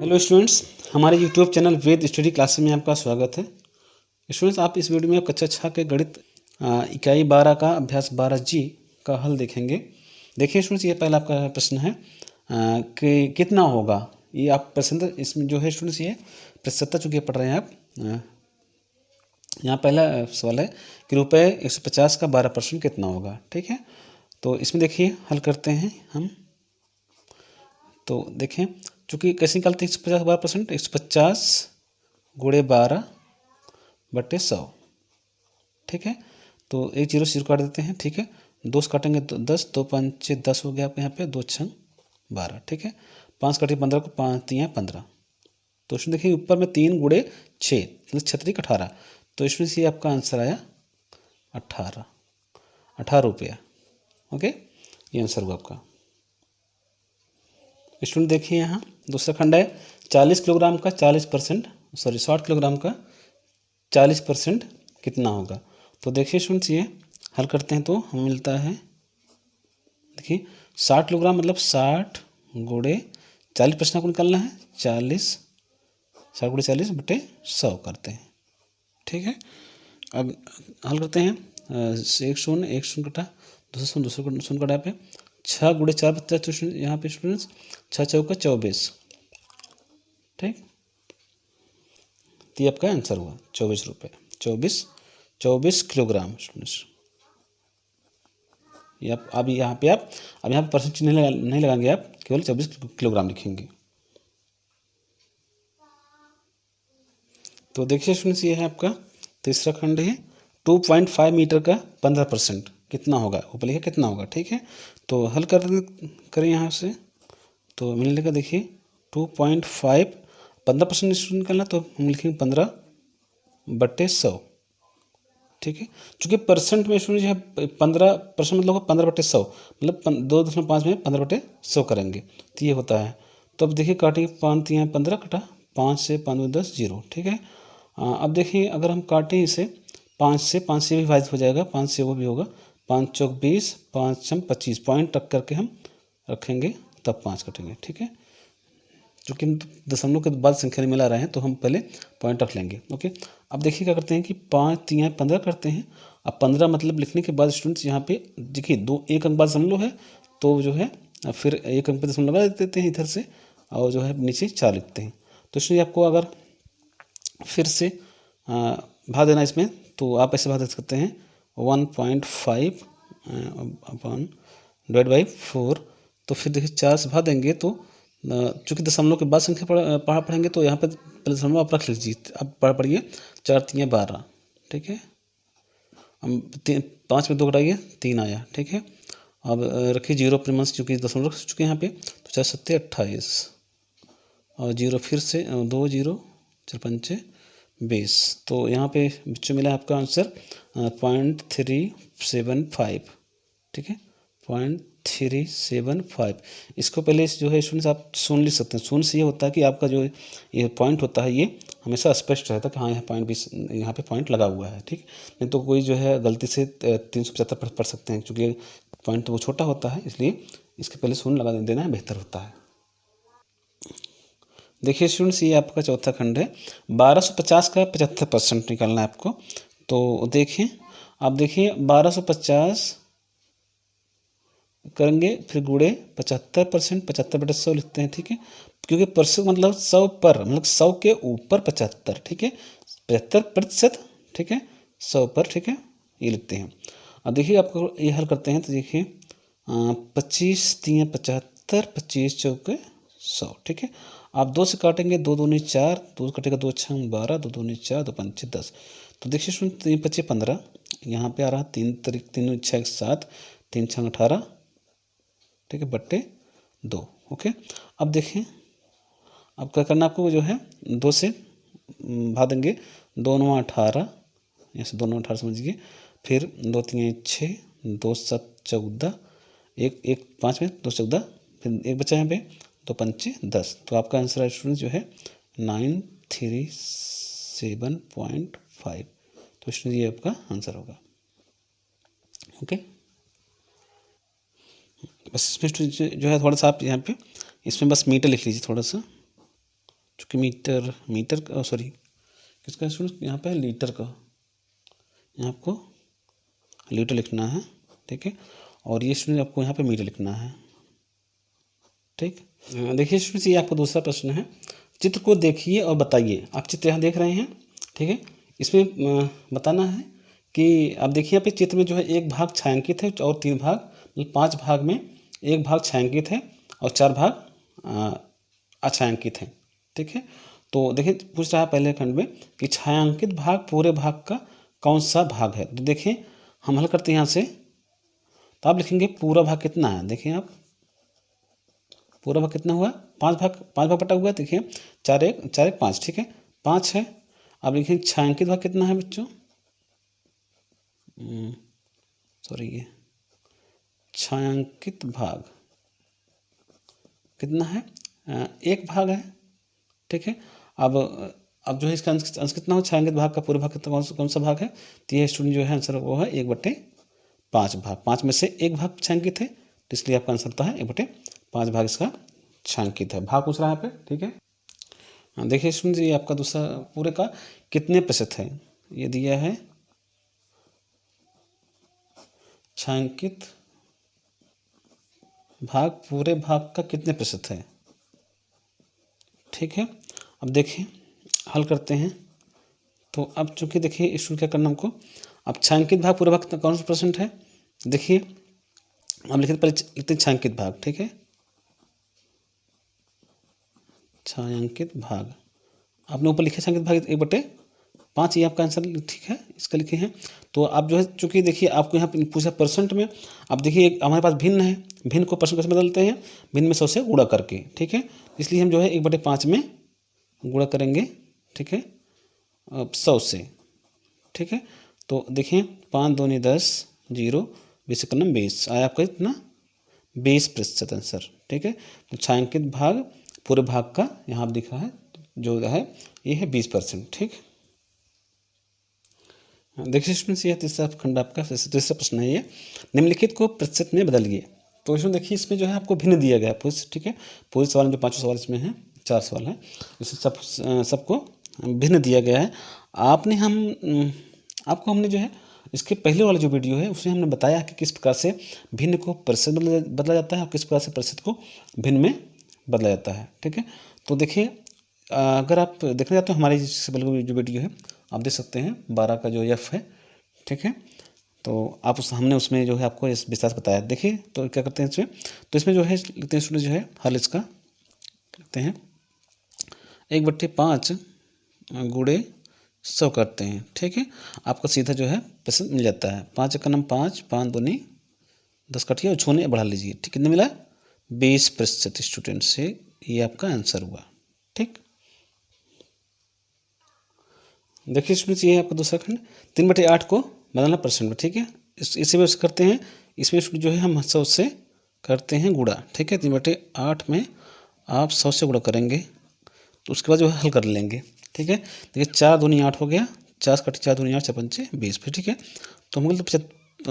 Hello students, हमारे YouTube channel वेद study classes में आपका स्वागत है। स्टूडेंट्स, आप इस वीडियो में कक्षा 6 के गणित इकाई 12 का अभ्यास 12G का हल देखेंगे। देखिए स्टूडेंट्स, ये पहला आपका प्रश्न है कि कितना होगा। ये आप प्रश्न इसमें जो है स्टूडेंट्स, ये प्रतिशतता चूँकि पढ़ रहे हैं आप। यहाँ पहला सवाल है कि रुपये 150 का 12% कितना होगा। ठीक है, तो इसमें देखिए हल करते हैं हम। तो देखें, चूँकि कैसे निकालते हैं 150 का 12%, 150 गुणे 12/100। ठीक है, तो एक जीरो से जीरो काट देते हैं। ठीक है, 2 से काटेंगे तो 10, 2 5 6 10 हो गया आपके यहाँ पे, 2 6 12। ठीक है, 5 काटिए 15 को, 5 3 15। तो इसमें देखिए ऊपर में 3 गुणे 6 मतलब 36 18। तो इसमें से आपका आंसर आया 18 रुपया। ओके, ये आंसर हुआ आपका। स्टूडेंट देखिए यहाँ दूसरा खंड है 40 किलोग्राम का 40%, सॉरी 60 किलोग्राम का 40% कितना होगा। तो देखिए स्टूडेंट्स, ये हल करते हैं तो हमें मिलता है, देखिए 60 किलोग्राम मतलब 60 गुणे 40% आपको निकालना है, 60 गुणे 40/100 करते हैं। ठीक है, अब हल करते हैं। एक शून्य कटा, दूसरा शून्य कटा पे 6 गुणे 4 बचता है यहाँ पे स्टूडेंट्स, 6 चौका 24। ठीक, तो ये आपका आंसर हुआ 24 रुपये। 24 किलोग्राम स्टूडेंट्स। ये आप अब यहाँ पे परसेंट नहीं लगाएंगे, आप केवल 24 किलोग्राम लिखेंगे। तो देखिए स्टूडेंट्स, ये है आपका तीसरा खंड है 2.5 मीटर का 15% कितना होगा। ऊपर लिखा कितना होगा। ठीक है, तो हल करें यहाँ से, तो मिलने का देखिए 2.5 15% निकालना, तो हम लिखेंगे 15/100। ठीक है, चूँकि परसेंट में स्टूडेंट जो है 15% मतलब 15/100 मतलब 2.5 में 15/100 करेंगे, तो ये होता है। तो अब देखिए काटिए, 5 3 15 कटा, 5 से 5 में 10 0। ठीक है, अब देखिए अगर हम काटें इसे 5 से भी विभाजित हो जाएगा, 5 से वो भी होगा, 5 चौक 20, 5 छम 25, पॉइंट रख करके हम रखेंगे तब 5 कटेंगे। ठीक है, चूँकि हम दशमलव के बाद संख्या नहीं मिला रहे हैं तो हम पहले पॉइंट रख लेंगे। ओके, अब देखिए क्या करते हैं कि 5 3 15 करते हैं। अब 15 मतलब लिखने के बाद स्टूडेंट्स यहाँ पे देखिए एक अंक बाद दशमलव है, तो जो है फिर एक अंक पे दशमलव लगा देते हैं इधर से, और जो है नीचे 4 लिखते हैं। तो इसलिए आपको अगर फिर से भाग देना इसमें, तो आप ऐसे भाग दे सकते हैं 1.5 अपॉन डिवाइड बाई 4। तो फिर देखिए 4 से भाग देंगे तो चूँकि दशमलव के बाद संख्या पढ़ेंगे, तो यहाँ पर दशमलव आप रख लीजिए। अब पढ़िए 4 3 12। ठीक है, हम 5 में 2 घटाइए 3 आया। ठीक है, अब रखिए जीरो अपने मन से, चूँकि दशमलव रख चुके हैं यहाँ पे, तो 4 7 28 और जीरो फिर से 2 0 4 5 20। तो यहाँ पे बच्चों मिला आपका आंसर 0.375। ठीक है, 0.375। इसको पहले जो है स्टूडेंट्स आप शून्य लिख सकते हैं। शून्य से ये होता है कि आपका जो ये पॉइंट होता है ये हमेशा स्पष्ट रहता है कि हाँ यहाँ पॉइंट भी यहाँ पे पॉइंट लगा हुआ है। ठीक, नहीं तो कोई जो है गलती से 375 पढ़ सकते हैं, क्योंकि पॉइंट तो वो छोटा होता है, इसलिए इसके पहले शून्य लगा देना बेहतर होता है। देखिए स्टूडेंट्स, ये आपका चौथा खंड है 1250 का 75% निकालना है आपको। तो देखिए, आप देखिए 1250 करेंगे, फिर गुणे 75%, 75/100 लिखते हैं। ठीक है, क्योंकि परसेंट मतलब 100 पर, मतलब 100 के ऊपर 75। ठीक है, 75%। ठीक है, 100 पर। ठीक है, ये लिखते हैं। अब देखिए आपको ये हल करते हैं, तो देखिए 25 3 75, 25 चौके 100। ठीक है, आप 2 से काटेंगे, 2 दूनी 4, 2 कटेगा 2 6 12, 2 दूनी 4, 2 5 10। तो देखिए सुन, 3 25 15, यहाँ पे आ रहा 3 3 6 7, 3 6 18। ठीक है, बट्टे 2। ओके, अब देखिए अब क्या करना आपको, जो है 2 से भाग देंगे, 2 9 18, यहाँ से 2 9 18 समझिए, फिर 2 3 6, 2 7 14, 1 5 में 2 14, फिर एक बचा यहाँ पे 2 5 10। तो आपका आंसर है स्टूडेंट जो है 937.5। तो स्टूडेंट ये आपका आंसर होगा। ओके, बस इसमें जो है थोड़ा सा आप यहाँ पे इसमें बस मीटर लिख लीजिए थोड़ा सा। चूँकि मीटर का सॉरी किसका स्टूडेंट यहाँ पे लीटर का, यहाँ आपको लीटर लिखना है, ठीक है। और ये स्टूडेंट आपको यहाँ पे मीटर लिखना है, ठीक। देखिए स्टूडेंट्स, ये आपको दूसरा प्रश्न है। चित्र को देखिए और बताइए। आप चित्र यहाँ देख रहे हैं, ठीक है। इसमें बताना है कि आप देखिए यहाँ पे चित्र में जो है एक भाग छायांकित है और 3 भाग, मतलब 5 भाग में एक भाग छायांकित है और 4 भाग अछायांकित है, ठीक है। तो देखिए पूछ रहा है पहले खंड में कि छायांकित भाग पूरे भाग का कौन सा भाग है। तो देखिए हम हल करते हैं यहाँ से, तो आप लिखेंगे पूरा भाग कितना है। देखिए आप पूरा भाग कितना हुआ, 5 भाग बटा हुआ है। देखिए 4 1 5, ठीक है, 5 है। अब लिखेंगे छायांकित भाग कितना है बच्चों, सॉरी ये छायांकित भाग कितना है, 1 भाग है, ठीक है। अब जो है इसका अंश कितना हो, छायांकित भाग का पूरे भाग कितना कौन सा भाग है। तो ये स्टूडेंट जो है आंसर वो है 1/5 भाग। 5 में से 1 भाग छायांकित है, तो इसलिए आपका आंसर होता है 1/5 भाग इसका छायांकित है। भाग पूछ रहा है यहाँ पे, ठीक है। देखिए स्टूडेंट, ये आपका दूसरा पूरे का कितने प्रतिशत है, ये दिया है छायांकित भाग पूरे भाग का कितने प्रतिशत है, ठीक है। अब देखिए हल करते हैं। तो अब चूंकि देखिए इसको क्या करना हमको, अब छायांकित भाग पूरे भाग कौन सा परसेंट है। देखिए हम लिखते छायांकित भाग, ठीक है, छायांकित भाग आपने ऊपर लिखे छायांकित भाग 1/5, ये आपका आंसर, ठीक है, इसका लिखे हैं। तो आप जो है चूंकि देखिए आपको यहाँ पूछा परसेंट में, अब देखिए हमारे पास भिन्न है, भिन्न को परसेंट कैसे बदलते हैं, भिन्न में 100 से गुणा करके, ठीक है। इसलिए हम जो है 1/5 में गुणा करेंगे, ठीक है, 100 से, ठीक है। तो देखिए 5 दूनी 10, 0 20 1 20 आया आपका इतना 20% आंसर, ठीक है। तो छायांकित भाग पूरे भाग का यहाँ दिखा है जो है ये है 20%, ठीक। देखिए स्टूडेंट्स, ये तीसरा खंड आपका तीसरा प्रश्न है, ये निम्नलिखित को प्रतिशत में बदलिए। तो इसमें देखिए इसमें जो है आपको भिन्न दिया गया है पूरे, ठीक है। पूरे सवाल में जो 5 सवाल इसमें हैं, 4 सवाल हैं, इसमें सबको भिन्न दिया गया है। आपको हमने जो है इसके पहले वाला जो वीडियो है उसमें हमने बताया कि किस प्रकार से भिन्न को प्रतिशत बदला जाता है और किस प्रकार से प्रतिशत को भिन्न में बदला जाता है, ठीक है। तो देखिए अगर आप देखना चाहते हो हमारी जो वीडियो है आप देख सकते हैं 12 का जो एफ है, ठीक है। तो आप हमने उसमें जो है आपको इस विस्तार से बताया। देखिए तो क्या करते हैं इसमें, तो इसमें जो है लिखते हैं स्टूडेंट जो है हल इसका लिखते हैं 1/5 गुणे 100 करते हैं, ठीक है। आपका सीधा जो है प्रतिशत मिल जाता है। 5 1 5, 5 दूनी 10 कटिए और छूने बढ़ा लीजिए, ठीक, कितने मिला 20% स्टूडेंट से ये आपका आंसर हुआ, ठीक। देखिए स्टूडेंट्स, ये आपका दूसरा खंड 3/8 को बदलना परसेंट में, ठीक है। इसी में करते हैं, इसमें जो है हम 100 से करते हैं गुणा, ठीक है। 3/8 में आप 100 से गुणा करेंगे तो उसके बाद जो है हल कर लेंगे, ठीक है। देखिए 4 दूनी 8 हो गया, 4 कटे 4 दूनी 8 4 पंचे 20 फिर, ठीक है। तो हम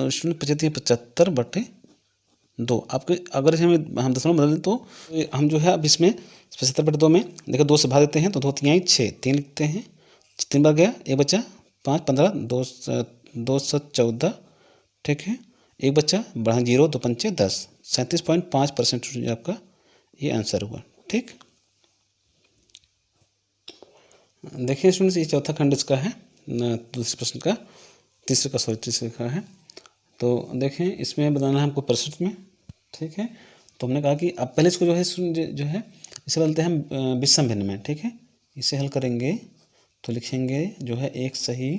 स्टूडेंट 75/2 आपके अगर हम दशमलव बदल दें तो हम जो है अब इसमें 75/2 में देखिए 2 से भाग देते हैं तो 2 3 6, 3 लिखते हैं, 3 बार गया, 1 बचा 5 15 2 7 14, ठीक है, 1 बचा बढ़ा 0 2 पंचे 10, 37.5% आपका ये आंसर हुआ, ठीक। देखिए स्टूडेंट्स, ये चौथा खंड इसका है दूसरे प्रश्न का तीसरे का है। तो देखें इसमें बताना है हमको परसेंट में, ठीक है। तो हमने कहा कि अब पहले इसको जो है इसे बदलते हैं हम विषम भिन्न में, ठीक है। इसे हल करेंगे तो लिखेंगे जो है एक सही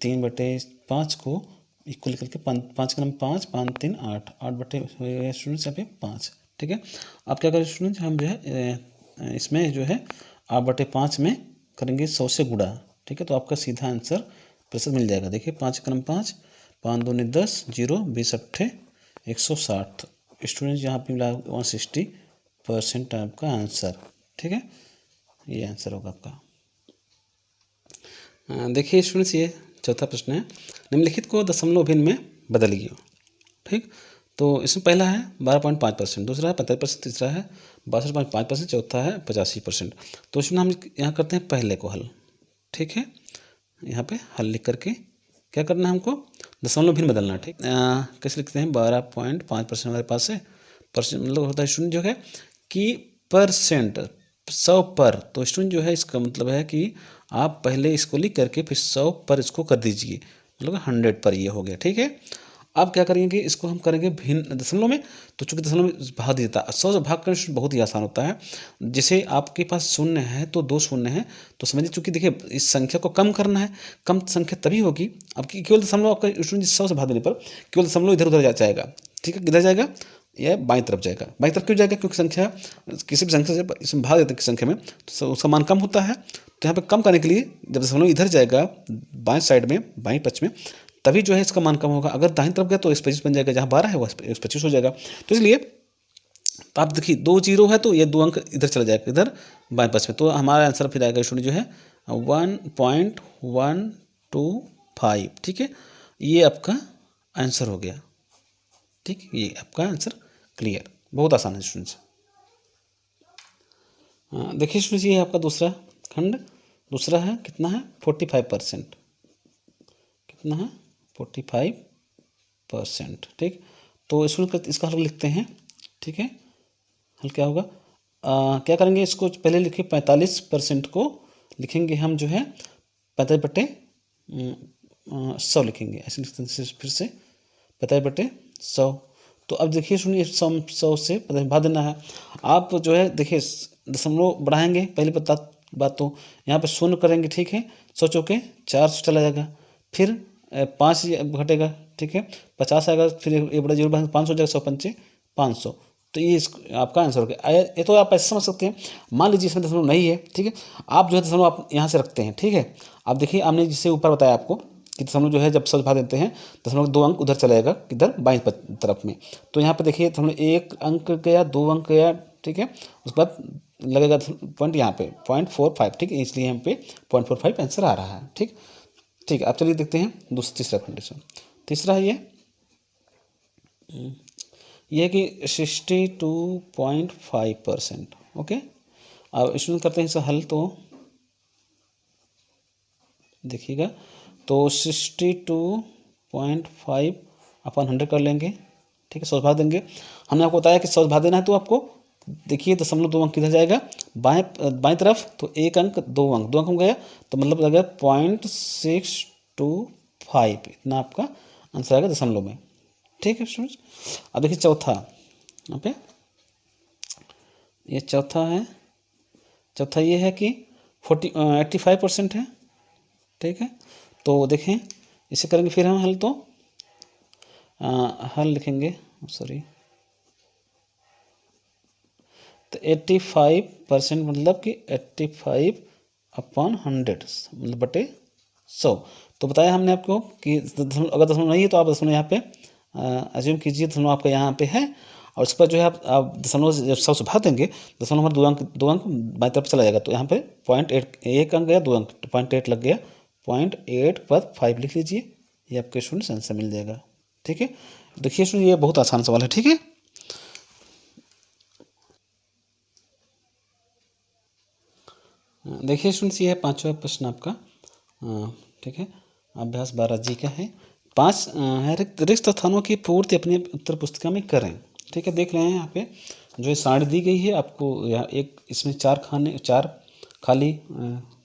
3/5 को इक्वल करके 5 का 5 5 3 8 8 स्टूडेंट्स यहाँ पे 5, ठीक है। अब क्या करें स्टूडेंट्स, हम जो है इसमें जो है 8/5 में करेंगे 100 से गुणा, ठीक है। तो आपका सीधा आंसर प्रतिशत मिल जाएगा। देखिए 5 का 5 5 दूनी 10 0 20 8 160 स्टूडेंट्स यहाँ पे मिला 160% आपका आंसर, ठीक है। ये आंसर होगा आपका। देखिए स्टूडेंट्स, ये चौथा प्रश्न है, निम्नलिखित को दशमलव भिन्न में बदलिए, ठीक। तो इसमें पहला है 12.5%, दूसरा है 45%, तीसरा है 62.5%, चौथा है 85%। तो इसमें हम यहाँ करते हैं पहले को हल, ठीक है। यहाँ पे हल लिख करके क्या करना है हमको, दशमलव भिन्न बदलना है, ठीक। कैसे लिखते हैं, 12.5% हमारे पास है, परसेंट मतलब होता है स्टूडेंट जो है कि परसेंट 100 पर, तो स्टूडेंट जो है इसका मतलब है कि आप पहले इसको लिख करके फिर 100 पर इसको कर दीजिए, मतलब 100 पर ये हो गया, ठीक है। अब क्या करेंगे, इसको हम करेंगे भिन्न दशमलव में, तो चूंकि दशमलव में भाग देता है, 100 से भाग करना बहुत ही आसान होता है। जैसे आपके पास शून्य है तो 2 शून्य है, तो समझिए चूंकि देखिए इस संख्या को कम करना है, कम संख्या तभी होगी आपकी, केवल दशमलव आपका स्टूडेंट 100 से भाग देने पर केवल दशमलव इधर उधर जाएगा, ठीक है। किधर जाएगा, यह बाईं तरफ जाएगा। बाईं तरफ क्यों जाएगा, क्योंकि संख्या किसी भी संख्या से इसमें भाग देते हैं संख्या में तो उसका मान कम होता है। तो यहाँ पे कम करने के लिए जब दशमलव इधर जाएगा बाएं साइड में, बाएं पक्ष में, तभी जो है इसका मान कम होगा। अगर दाहिनी तरफ गया तो 25 बन जाएगा, जहाँ 12 है वो 25 हो जाएगा। तो इसलिए तो आप देखिए 2 जीरो है तो ये 2 अंक इधर चला जाएगा, इधर बाएं पास में, तो हमारा आंसर फिर आएगा स्टूडेंट जो है 1.125, ठीक है। ये आपका आंसर हो गया, ठीक, ये आपका आंसर क्लियर, बहुत आसान है स्टूडेंट्स। देखिए स्टूडेंट्स ये है आपका दूसरा खंड, दूसरा है कितना है 45%, कितना है 45%, ठीक। तो इसका हल लिखते हैं, ठीक है। हल क्या होगा, क्या करेंगे, इसको पहले लिखे 45% को लिखेंगे हम जो है 45/100 लिखेंगे, ऐसे लिखते हैं फिर से 45/100। तो अब देखिए सुनिए 100 से भाग देना है। आप जो है देखिए दशमलव बढ़ाएंगे, पहली बात तो यहाँ पे शून्य करेंगे, ठीक है। 100 चौके 400 चला जाएगा, फिर 5 घटेगा, ठीक है, 50 आएगा, फिर ये बड़ा जीरो 500 हो जाएगा, 100 पंचे 500। तो ये आपका आंसर हो गया। ये तो आप ऐसे समझ सकते हैं, मान लीजिए इसमें दशमलव नहीं है, ठीक है। आप जो है दशमलव आप यहाँ से रखते हैं, ठीक है। आप देखिए आपने जिससे ऊपर बताया आपको कि दशमलव जो है जब 100 से भाग देते हैं दशमलव 2 अंक उधर चला जाएगा, किधर बाईं तरफ में। तो यहाँ पे देखिए दशमलव 1 अंक गया, 2 अंक गया, ठीक है। उसके बाद लगेगा पॉइंट यहाँ पे 0.45, ठीक है, इसलिए यहाँ पे 0.45 आंसर आ रहा है, ठीक। ठीक है, अब चलिए देखते हैं तीसरा कंडीशन। तीसरा है ये है कि 62.5%, ओके। अब इसमें करते हैं इसका हल, तो देखिएगा, तो 62.5/100 कर लेंगे, ठीक है, 100 भाग देंगे। हमने आपको बताया कि 100 भाग देना है, तो आपको देखिए दशमलव 2 अंक किधर जाएगा, बाएं तरफ, तो 1 अंक 2 अंक हो गया, तो मतलब लगेगा 0.625, इतना आपका आंसर आएगा दशमलव में, ठीक है स्टूडेंट्स। अब देखिए चौथा, यहाँ पे ये चौथा है, चौथा ये है कि 85% है, ठीक है। तो देखें इसे करेंगे फिर हम हल, तो हल लिखेंगे, सॉरी, तो 85% मतलब कि 85/100 मतलब बटे 100। तो बताया हमने आपको कि अगर दशमलव नहीं है तो आप दशमलव यहाँ पे अज्यूम कीजिए, दशमलव आपका यहाँ पे है, और उसके बाद जो है आप दशमलव जब 100 से भाग देंगे, दशमलव हमारा 2 अंक बाईं तरफ चला जाएगा, तो यहाँ पे 0.8, 1 अंक गया, 2 अंक, तो 0.8 लग गया, 0.8/5 लिख लीजिए, ये आपके स्टूडेंट्स आंसर मिल जाएगा, ठीक है। देखिए स्टूडेंट ये बहुत आसान सवाल है, ठीक है। देखिए स्टूडेंट्स ये है 5वां प्रश्न आपका, ठीक है, अभ्यास 12 जी का है। 5 है रिक्त स्थानों की पूर्ति अपनी उत्तर पुस्तिका में करें, ठीक है। देख रहे हैं यहाँ पे जो सारणी दी गई है आपको, यहाँ एक इसमें 4 खाली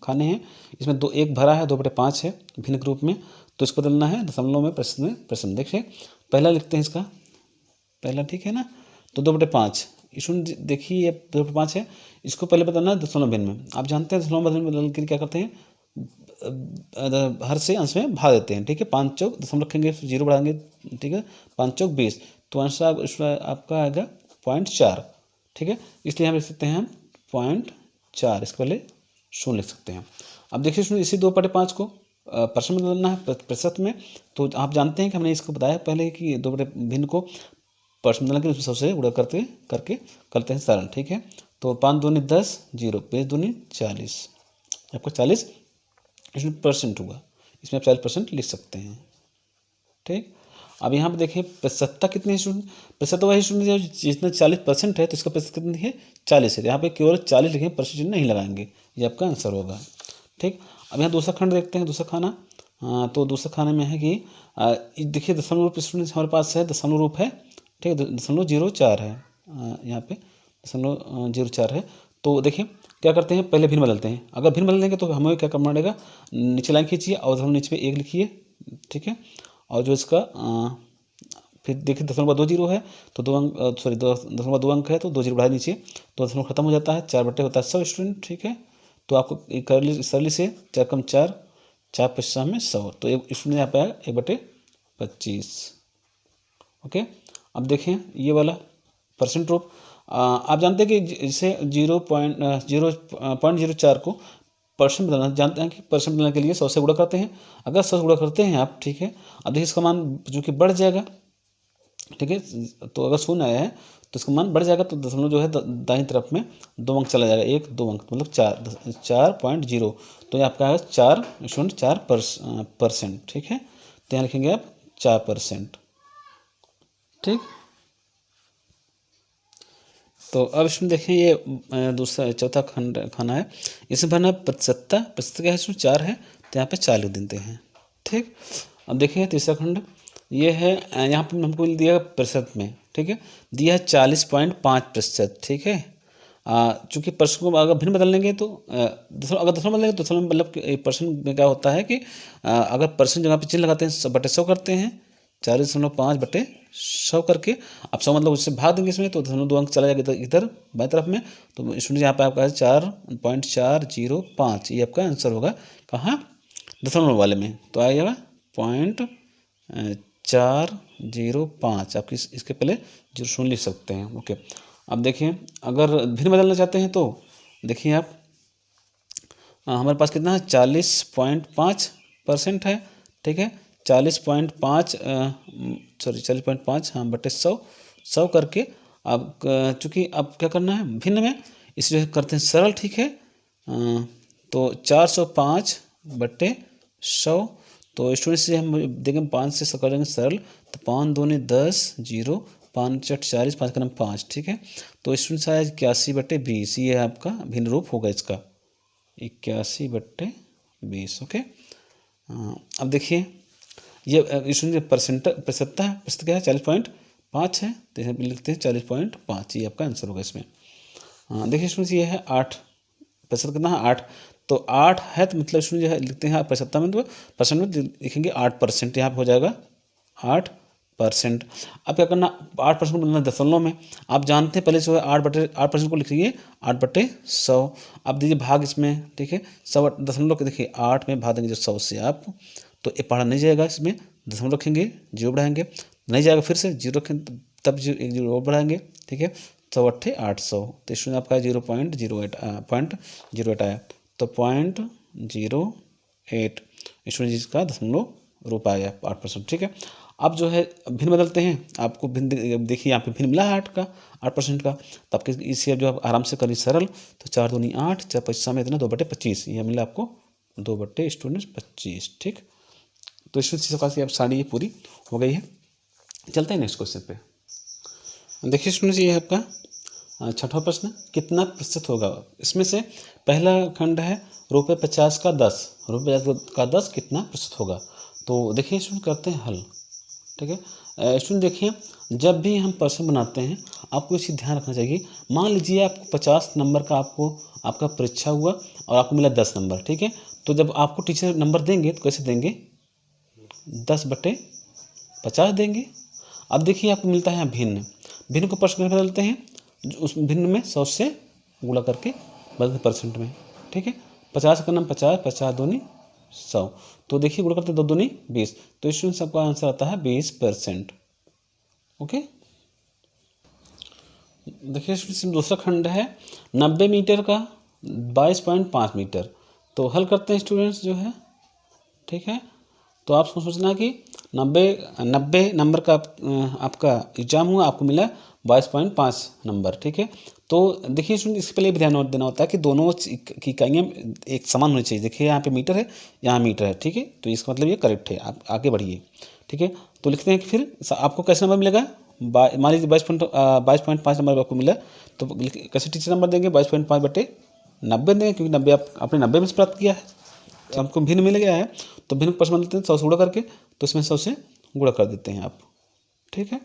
खाने हैं, इसमें 2 एक भरा है, 2/5 है भिन्न ग्रुप में, तो इसको बदलना है दशमलव में प्रश्न। देखिए पहला लिखते हैं इसका, पहला, ठीक है ना, तो 2/5, इसमें देखिए ये 2/5 है, इसको पहले बताना है दशमलव भिन्न में। आप जानते हैं दशमलव भिन्न में बदल कर क्या करते हैं, हर से अंश में भाग देते हैं, ठीक है। 5 चौक दशमलव रखेंगे, 0 बढ़ाएंगे, ठीक है, 5 चौक 20, तो आंसर आपका आएगा 0.4, ठीक है। इसलिए हम लिख सकते हैं 0.4, इसके पहले 0 लिख सकते हैं। अब देखिए सुनिए, इसी 2/5 को प्रश्न में बदलना है प्रतिशत में, तो आप जानते हैं कि हमने इसको बताया पहले कि 2/भिन्न को प्रश्न बदलने के लिए सबसे गुणा करते हैं सरल, ठीक है। तो 5 दूनी 10, 0, 5 दूनी 40, आपको 40% हुआ, इसमें आप 40% लिख सकते हैं, ठीक। अब यहाँ पे देखिए प्रतिशतता कितनी है स्टूडेंट, प्रतिशत वही स्टूडेंट जो जितना 40% है तो इसका प्रतिशत कितनी है 40 है, यहाँ पे केवल 40 लिखे, परसेंटेज नहीं लगाएंगे, ये आपका आंसर होगा। ठीक, अब यहाँ दूसरा खंड देखते हैं, दूसरा खाना। तो दूसरा खाने में है कि देखिए दशमलव रूप स्टूडेंट हमारे पास है, दशमलव रूप है, ठीक है, 0.04 है, यहाँ पे 0.04 है। तो देखिए क्या करते हैं, पहले भिन्न बदलते हैं। अगर भिन्न बदल देंगे तो हमें क्या करना पड़ेगा, नीचे लाइन खींचिए और दशमलव नीचे पे 1 लिखिए, ठीक है। और जो इसका फिर देखिए 0.20 है तो 2 अंक, सॉरी 0.2 अंक है तो 2 जीरो बढ़ा नीचे, तो दशमलव खत्म हो जाता है, 4 बटे होता है 100 स्टूडेंट, ठीक है। तो आपको सरली से 4 कम 4, 4 पच्चीस में 100, तो एक स्टूडेंट यहाँ पे आया 1/25। ओके, अब देखें ये वाला परसेंट रूप, आप जानते हैं कि जैसे 0.04 को परसेंट बदलना जानते हैं कि परसेंट बदलने के लिए 100 से गुणा करते हैं। अगर 100 से गुणा करते हैं आप, ठीक है, अब देखिए इसका मान जो कि बढ़ जाएगा, ठीक है, तो अगर 0 आया है तो इसका मान बढ़ जाएगा, तो दशमलव जो है दाहिनी तरफ में 2 अंक चला जाएगा, 1 2 अंक मतलब 4.0, तो ये आपका है 4 स्टूडेंट 4%, ठीक है। तो यहाँ लिखेंगे आप 4%, ठीक। तो अब इसमें देखें ये दूसरा चौथा खंड खाना है, इसमें भरना प्रतिशतता, प्रतिशत क्या है इसमें 4 है, तो यहाँ पे 4 लिख देते हैं, ठीक। अब देखिए तीसरा खंड ये है, यहाँ पे हमको दिया प्रतिशत में, ठीक है, दिया है 40.5%, ठीक है। चूँकि परसेंट को अगर भिन्न बदल लेंगे तो अगर दशमलव बदलेंगे तो दशमलव मतलब परसेंट में क्या होता है कि अगर परसेंट जगह पे चिन्ह लगाते हैं 100/100 करते हैं, 40.5/100 करके, अब 100 मतलब उससे भाग देंगे इसमें, तो 2 अंक चला जाएगा इधर बाएं तरफ में, तो स्टूडेंट यहाँ पे आपका है 4.405, ये आपका आंसर होगा कहाँ, दशमलव वाले में, तो आएगा 0.405, आपकी इसके पहले 0 लिख सकते हैं। ओके, अब देखिए अगर भिन्न बदलना चाहते हैं तो देखिए आप, हमारे पास कितना है 40.5% है, ठीक है, 40.5 हाँ बटे 100 करके, अब चूँकि अब क्या करना है भिन्न में, इसलिए करते हैं सरल, ठीक है। तो 405/100, तो स्टूडेंट से हम देखेंगे 5 से करेंगे सरल, तो 5 दूनी 10, 0 5 8 40, 5 का नाम 5, ठीक है। तो स्टूडेंट साइज 81/20, ये आपका भिन्न रूप होगा इसका 81/20। ओके, अब देखिए ये स्टूडेंट प्रतिशतता क्या है 40.5 है, तो यहाँ पे लिखते हैं 40.5, ये आपका आंसर होगा इसमें। देखिए स्टूडेंट ये है 8%, कितना है 8, तो 8 है तो मतलब स्टूडेंट जो है लिखते हैं प्रतिशतता में, तो परसेंट में लिखेंगे 8%, यहाँ पे हो जाएगा 8%। अब क्या करना, 8% बनना दशमलव में, आप जानते हैं पहले जो है 8% को लिखिए 8/100, अब दीजिए भाग इसमें, ठीक है, 100 दशमलव के देखिए 8 में भाग देंगे जो 100 से आप, तो ये पढ़ा नहीं जाएगा, इसमें दशमलव रखेंगे 0 बढ़ाएंगे, नहीं जाएगा फिर से 0 रखें तब 1 0 और बढ़ाएंगे, ठीक है, 100 8 800, तो स्टूडेंट आपका 0.08 आया, तो 0.08 स्टूडेंट जिसका दशमलव रूप आया 8%, ठीक है। अब जो है भिन्न बदलते हैं, आपको भिन्न देखिए यहाँ पे भिन्न मिला है 8% का, तो आपके इसे जो आप आराम से करिए सरल, तो 4 दूनी 8, 4 25 में इतना 2/25, ये मिला आपको 2/25, ठीक। तो इस प्रकार से अब सारी ये पूरी हो गई है। चलते हैं नेक्स्ट क्वेश्चन पे। देखिए स्टूडेंट्स ये आपका छठवां प्रश्न, कितना प्रतिशत होगा, इसमें से पहला खंड है ₹50 का 10, ₹50 कितना प्रतिशत होगा। तो देखिए स्टूडेंट करते हैं हल, ठीक है। स्टूडेंट देखिए जब भी हम प्रश्न बनाते हैं आपको इसी ध्यान रखना चाहिए, मान लीजिए आपको 50 नंबर का आपका परीक्षा हुआ और आपको मिला 10 नंबर, ठीक है। तो जब आपको टीचर नंबर देंगे तो कैसे देंगे, 10/50 देंगे। अब देखिए आपको मिलता है भिन्न को प्रश्न में बदलते हैं, उस भिन्न में 100 से गुणा करके बदलते परसेंट में, ठीक है। 50 का नाम 50, 50 दूनी 100, तो देखिए गुणा करते 2 दूनी 20, तो स्टूडेंट सबका आंसर आता है 20%। ओके, देखिए स्टूडेंट दूसरा खंड है 90 मीटर का 22.5 मीटर, तो हल करते हैं स्टूडेंट्स जो है, ठीक है। तो आप सोचना कि 90 नंबर का आपका एग्जाम हुआ, आपको मिला 22.5 नंबर, ठीक है। तो देखिए स्टूडेंट इसके पहले भी ध्यान देना होता है कि दोनों की इकाइयाँ एक समान होनी चाहिए। देखिए यहाँ पे मीटर है, यहाँ मीटर है, ठीक है, तो इसका मतलब ये करेक्ट है, आप आगे बढ़िए, ठीक है। तो लिखते हैं कि फिर आपको कैसे नंबर मिलेगा, मान लीजिए 22.5 नंबर आपको मिला, तो कैसे टीचर नंबर देंगे, 22.5/90 देंगे, क्योंकि 90 आपने 90 में से प्राप्त किया है, तो आपको भिन्न मिल गया है, तो भिन्न को लेते हैं 100 से गुणा करके, तो इसमें 100 से गुणा कर देते हैं आप, ठीक है।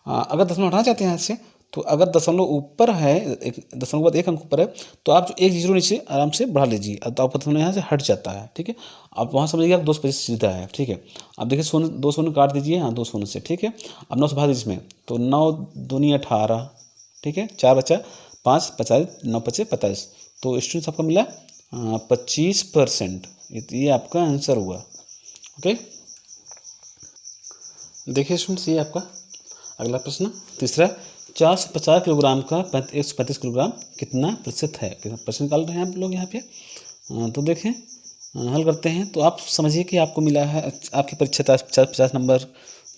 अगर दशमलव हटाना चाहते हैं इससे, तो अगर दशमलव ऊपर है, दशमलव के बाद एक अंक ऊपर है, तो आप जो एक जीरो नीचे आराम से बढ़ा लीजिए, तो आपका दशमलव यहाँ से हट जाता है, ठीक है। आप वहाँ समझिए आप 2 से 25 सीधा है, ठीक है। आप देखिए शून्य, 2 शून्य काट दीजिए, हाँ 2 शून्य से, ठीक है। अब 9 से भाग दीजिए इसमें, तो 9 दूनी 18, ठीक है, 4 बचा 5, 45, 9 5 45, तो स्टूडेंट्स आपका मिला 25%, ये आपका आंसर हुआ। ओके, देखिए स्टूडेंट्स ये आपका अगला प्रश्न तीसरा, 450 किलोग्राम का 135 किलोग्राम कितना प्रतिशत है, कितना प्रश्न निकाल रहे हैं आप लोग यहाँ पे। तो देखें, हल करते हैं। तो आप समझिए कि आपको मिला है, आपकी परीक्षा 50 नंबर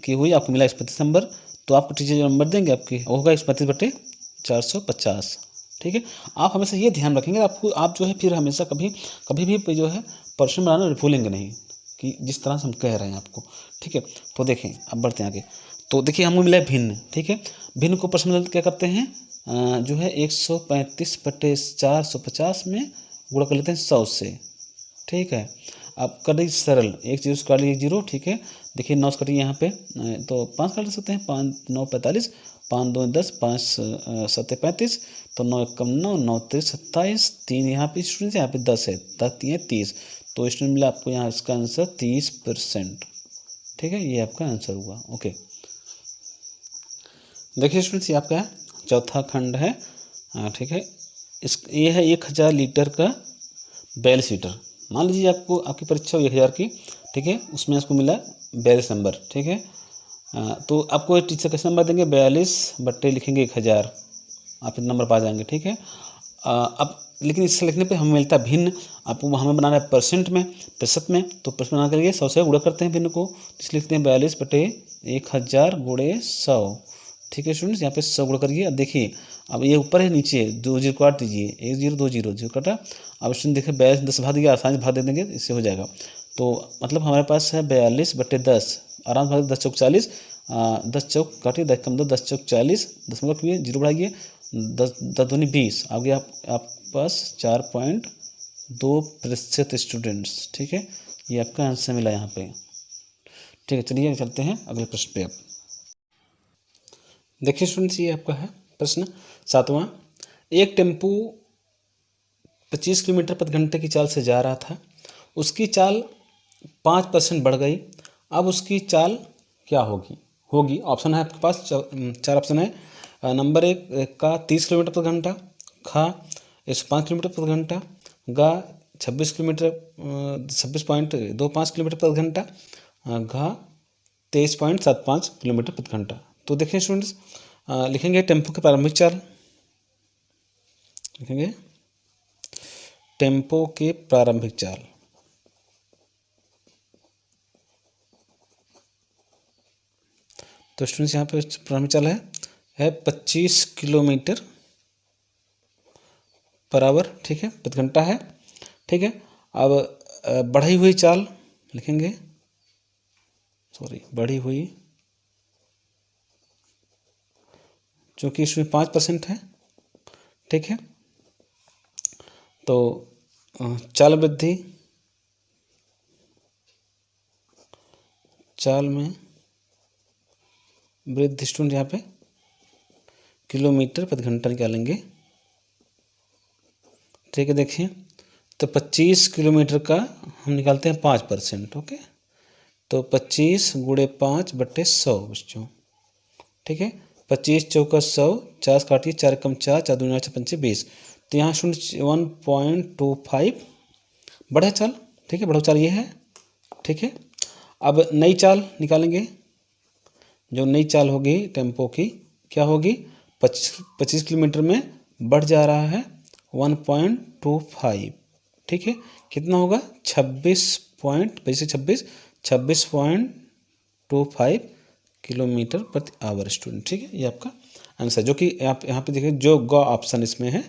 की हुई, आपको मिला 135 नंबर, तो आपको टीचर जो नंबर देंगे आपकी वो होगा 135/450, ठीक है। आप हमेशा ये ध्यान रखेंगे, आपको आप जो है फिर हमेशा कभी भी जो है प्रश्न बनाना भूलेंगे नहीं, कि जिस तरह से हम कह रहे हैं आपको, ठीक है। तो देखें, अब बढ़ते हैं आगे। तो देखिए हमको मिला है भिन्न, ठीक है। भिन्न को प्रश्न में क्या करते हैं, जो है 135/450 में गुणा कर लेते हैं 100 से, ठीक है। अब कर दीजिए सरल, एक जीरो से काट लीजिए जीरो, ठीक है। देखिए 9 से कटिए यहाँ पे, तो 5 काट सकते हैं, 5 9 45, 5 2 10, 5 7 35, तो 9 1 9, 9 3 27, 3 यहाँ पे स्टूडेंट, यहाँ पे 10 है, 10 3 30, तो स्टूडेंट मिला आपको यहाँ इसका आंसर 30%, ठीक है। ये आपका आंसर हुआ। ओके, देखिए स्टूडेंट्स ये आपका चौथा खंड है, ठीक है। ये है 1000 लीटर का 42 लीटर। मान लीजिए आपको आपकी परीक्षा हुई 1000 की, ठीक है, उसमें आपको मिला 42 नंबर, ठीक है। तो आपको टीचर कैसे नंबर देंगे, 42 लिखेंगे 1000, आप नंबर पा जाएंगे, ठीक है। अब लेकिन इससे लिखने पे हमें मिलता है भिन्न, आपको हमें बनाना है परसेंट में, प्रतिशत में, तो प्रतिशत बना करिए 100 से गुणा करते हैं भिन्न को, इसलिए लिखते हैं 42/1000 गुणे 100, ठीक है स्टूडेंट्स। यहाँ पे 100 गुणा करिए। अब देखिए, अब ये ऊपर है, नीचे 2 जीरो काट दीजिए, 1 0 2 0 0 काटा। अब स्टूडेंट देखिए 42 10 भाग दीजिए, आसानी से भाग दे देंगे, इससे हो जाएगा। तो मतलब हमारे पास है 42/10, आराम से 10 चौक 40, 10 चौक काटिए, 10 कम 10 चौक 40, दशमलव किए जीरो बढ़ाइए, 10 दूनी 20, आगे आप पास 4.2% स्टूडेंट्स, ठीक है। ये आपका आंसर मिला यहाँ पे, ठीक है। चलिए चलते हैं अगले प्रश्न पे। अब देखिए स्टूडेंट्स ये आपका है प्रश्न 7वां, एक टेम्पू 25 किलोमीटर प्रति घंटे की चाल से जा रहा था, उसकी चाल 5% बढ़ गई, अब उसकी चाल क्या होगी ऑप्शन है आपके पास, 4 ऑप्शन है। नंबर 1 का 30 किलोमीटर प्रति घंटा, खा 105 किलोमीटर प्रति घंटा, गा 26.25 किलोमीटर प्रति घंटा, घा 23.75 किलोमीटर प्रति घंटा। तो देखिए स्टूडेंट्स, लिखेंगे टेम्पो की प्रारंभिक चाल, लिखेंगे टेम्पो की प्रारंभिक चाल, तो स्टूडेंट्स यहाँ पे प्रारंभिक चाल है 25 किलोमीटर पर आवर, ठीक है, प्रति घंटा है, ठीक है। अब बढ़ी हुई चाल लिखेंगे, बढ़ी हुई, क्योंकि इसमें 5% है, ठीक है। तो चाल वृद्धि, चाल में वृद्धि स्टूडेंट यहाँ पे किलोमीटर प्रति घंटा निकालेंगे, ठीक है। देखिए तो 25 किलोमीटर का हम निकालते हैं 5%, ओके। तो 25 गुणे 5/100 बच्चों, ठीक है। 25 चौका 100, 4 काटिए, 4 कम 4, 4 दूनी 5 20, तो यहाँ स्टूडेंट 1.25 बढ़ा चाल, ठीक है, बढ़ा चाल ये है, ठीक है। अब नई चाल निकालेंगे, जो नई चाल होगी टेम्पो की क्या होगी, 25 किलोमीटर में बढ़ जा रहा है 1.25, ठीक है। कितना होगा 26.25 किलोमीटर प्रति आवर स्टूडेंट, ठीक है। ये आपका आंसर, जो कि आप यहाँ पे देखिए जो ग ऑप्शन इसमें है,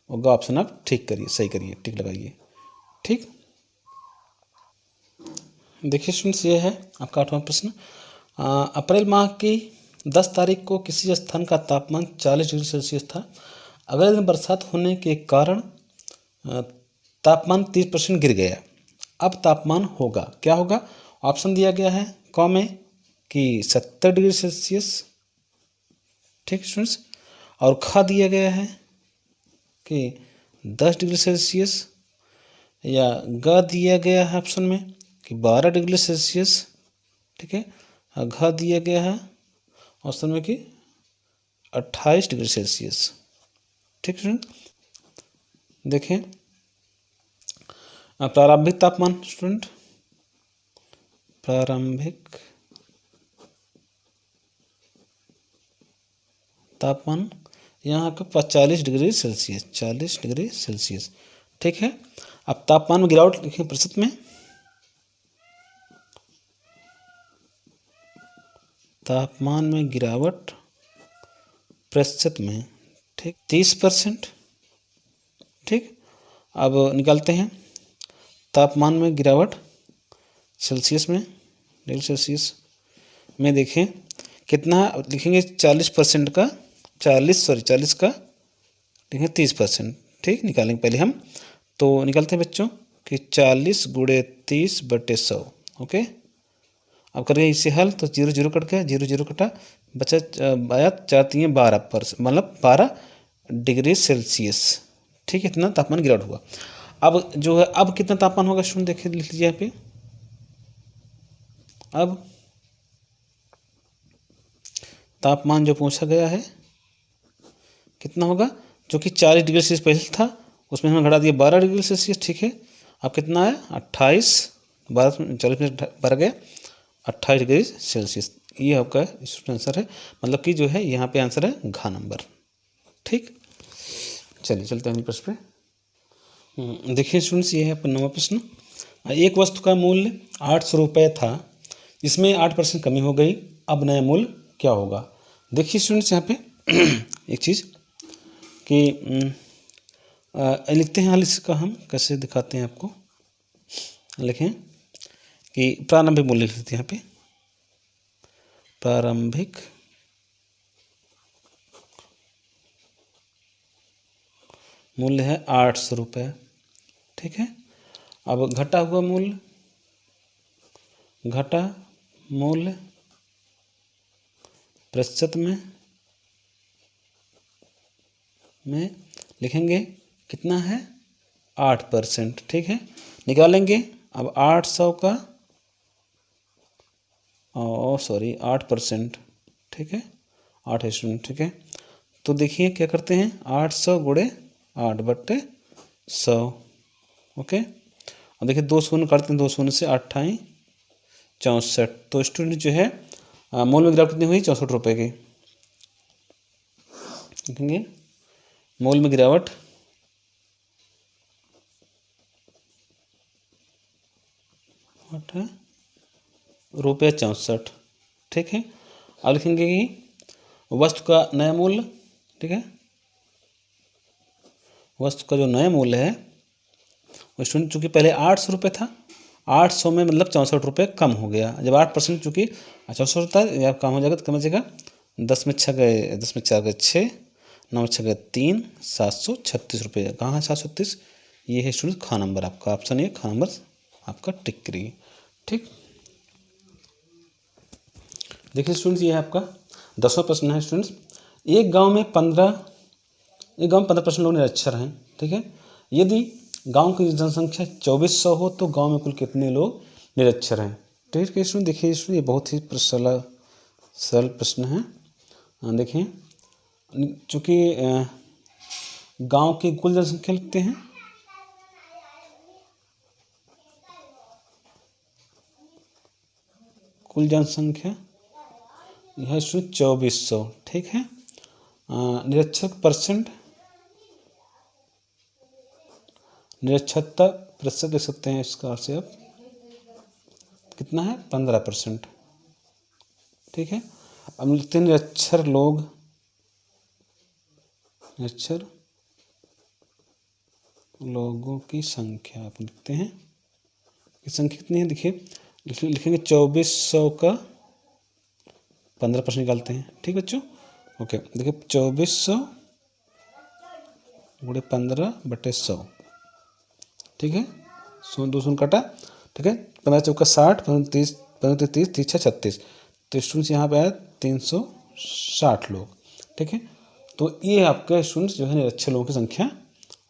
वो ग ऑप्शन आप ठीक करिए, सही करिए, टिक लगाइए, ठीक। देखिए स्टूडेंट्स ये है आपका 8वां प्रश्न, अप्रैल माह की 10 तारीख को किसी स्थान का तापमान 40 डिग्री सेल्सियस था। अगले दिन बरसात होने के कारण तापमान 30% गिर गया। अब तापमान होगा, क्या होगा? ऑप्शन दिया गया है क में कि 70 डिग्री सेल्सियस, ठीक स्टूडेंट्स, और ख दिया गया है कि 10 डिग्री सेल्सियस, या ग दिया गया है ऑप्शन में कि 12 डिग्री सेल्सियस, ठीक है, और घ दिया गया है ऑप्शन में कि 28 डिग्री सेल्सियस, ठीक स्टूडेंट। देखें प्रारंभिक तापमान स्टूडेंट, प्रारंभिक तापमान यहाँ का 40 डिग्री सेल्सियस, 40 डिग्री सेल्सियस, ठीक है। अब तापमान में गिरावट लिखें प्रतिशत में, तापमान में गिरावट प्रतिशत में, ठीक, 30%, ठीक। अब निकालते हैं तापमान में गिरावट सेल्सियस में, डिग्री सेल्सियस में देखें कितना लिखेंगे, 40% का 40 का लिखेंगे 30%, ठीक। निकालेंगे पहले हम, तो निकालते हैं बच्चों कि 40 गुणे 30/100, ओके। अब करेंगे इसे हल, तो 0 0 कट गया, 0 0 कटा, बचा आया 4 3 12%, मतलब 12 डिग्री सेल्सियस, ठीक है। इतना तापमान गिरावट हुआ। अब जो है, अब कितना तापमान होगा स्टूडेंट, देखिए लिख लीजिए यहाँ पे। अब तापमान जो पूछा गया है कितना होगा, जो कि 40 डिग्री सेल्सियस पहले था, उसमें हमने घटा दिया 12 डिग्री सेल्सियस, ठीक है। अब कितना है, 28, 12 40 में 12 गया, 28 डिग्री सेल्सियस। ये आपका आंसर है, मतलब कि जो है यहाँ पे आंसर है घ नंबर, ठीक। चलिए चलते हैं अगले प्रश्न पे। देखिए स्टूडेंट्स, ये है अपना 9वां प्रश्न। एक वस्तु का मूल्य 800 रुपये था, इसमें 8% कमी हो गई, अब नया मूल्य क्या होगा? देखिए स्टूडेंट्स, यहाँ पे एक चीज़ कि लिखते हैं, हल इसका हम कैसे दिखाते हैं आपको। लिखें कि प्रारंभिक मूल्य लिख लेते हैं यहाँ पे, प्रारंभिक मूल्य है 800 रुपये, ठीक है। अब घटा हुआ मूल्य, घटा मूल्य प्रतिशत में लिखेंगे कितना है, 8%, ठीक है। निकालेंगे अब 800 का 8%, ठीक है, 8 स्टूडेंट, ठीक है। तो देखिए क्या करते हैं, 800 गुणे 8/100, ओके। और देखिए 2 शून्य काटते हैं, 2 शून्य से 8 × 64, तो स्टूडेंट जो है मूल्य में गिरावट कितनी हुई, 64 रुपये की। देखेंगे मूल्य में गिरावट ₹64, ठीक है। अब लिखेंगे कि वस्तु का नया मूल्य, ठीक है, वस्तु का जो नया मूल्य है वो स्टूडेंट चूँकि पहले 800 रुपये था, 800 में मतलब 64 रुपये कम हो गया। जब 8% चूँकि 64 होता है, या कम हो जाएगा तो कम हो जाएगा, 10 में 6 गए, 10 में 4 गए 6, 9 में 6 गए 3, 736 रुपये। कहाँ है 736? ये है स्टूडेंट ख नंबर आपका, ऑप्शन ए ख नंबर आपका टिक करिए, ठीक। देखिए स्टूडेंट्स, ये है आपका 10वां प्रश्न है स्टूडेंट्स। एक गांव में 15% लोग निरक्षर हैं, ठीक है। यदि गांव की जनसंख्या 2400 हो तो गांव में कुल कितने लोग निरक्षर हैं? ठीक है स्टूडेंट, देखिए स्टूडेंट, ये बहुत ही सरल प्रश्न है। देखिए, चूँकि गांव की कुल जनसंख्या लिखते हैं, कुल जनसंख्या यह स्टूडेंट 2400, ठीक है। निरक्षर परसेंट, निरक्षरता प्रतिशत देख सकते हैं, इसका से आप कितना है, 15%, ठीक है। अब लिखते हैं निरक्षर लोग, निरक्षर लोगों की संख्या आप लिखते हैं, संख्या कितनी है, देखिए लिखेंगे 2400 का 15% निकालते हैं। ठीक बच्चों, ओके। देखिए 2400 गुणे 15/100, ठीक है। 2 शून्य काटा, ठीक है। 15 चौका 60, 15 30, 30 36, तो स्टूडेंट्स यहाँ पे आया 360 लोग, ठीक है। तो ये आपका स्टूडेंट्स जो है निरक्षर लोगों की संख्या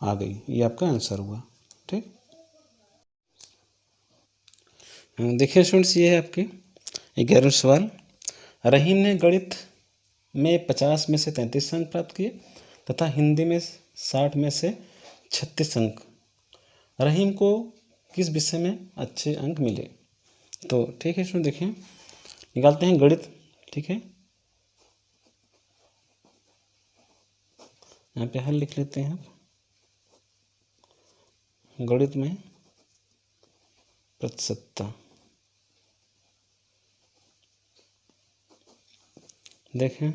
आ गई, ये आपका आंसर हुआ, ठीक। देखिए स्टूडेंट्स, ये है आपके 11वां सवाल। रहीम ने गणित में 50 में से 33 अंक प्राप्त किए तथा हिंदी में 60 में से 36 अंक। रहीम को किस विषय में अच्छे अंक मिले? तो ठीक है स्टूडेंट, देखिए निकालते हैं गणित, ठीक है। यहाँ पे हल लिख लेते हैं। गणित में प्रतिशतता, देखें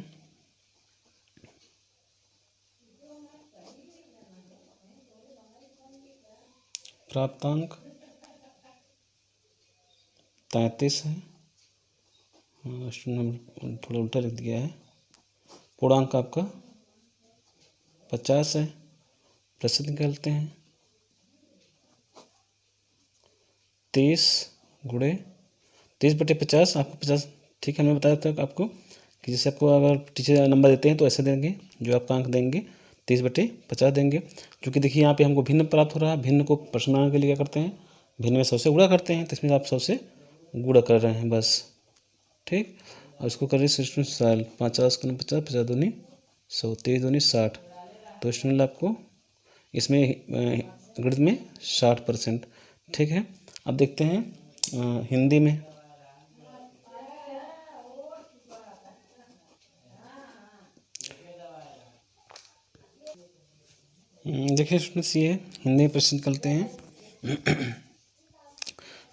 प्राप्तांक 33 है, थोड़ा उल्टा लिख दिया है। पूर्णांक आपका 50 है। प्रतिशत निकालते हैं 30 गुणे 30/50, आपको 50, ठीक है। मैं बताया था आपको कि जैसे आपको अगर टीचर नंबर देते हैं तो ऐसे देंगे, जो आपका अंक देंगे 30/50 देंगे। क्योंकि देखिए यहाँ पे हमको भिन्न प्राप्त हो रहा है, भिन्न को प्रश्न बनाने के लिए क्या करते हैं, भिन्न में 100 से गुणा करते हैं, तो इसमें आप 100 से गुणा कर रहे हैं बस, ठीक। और इसको करिए स्टूडेंट साल 50 का 50, 50 दूनी 100, 23 दूनी 60, तो स्टूडेंट आपको इसमें गणित में 60%, ठीक है। अब देखते हैं हिंदी में। देखिए स्टूडेंट्स, ये हिंदी में प्रश्न करते हैं।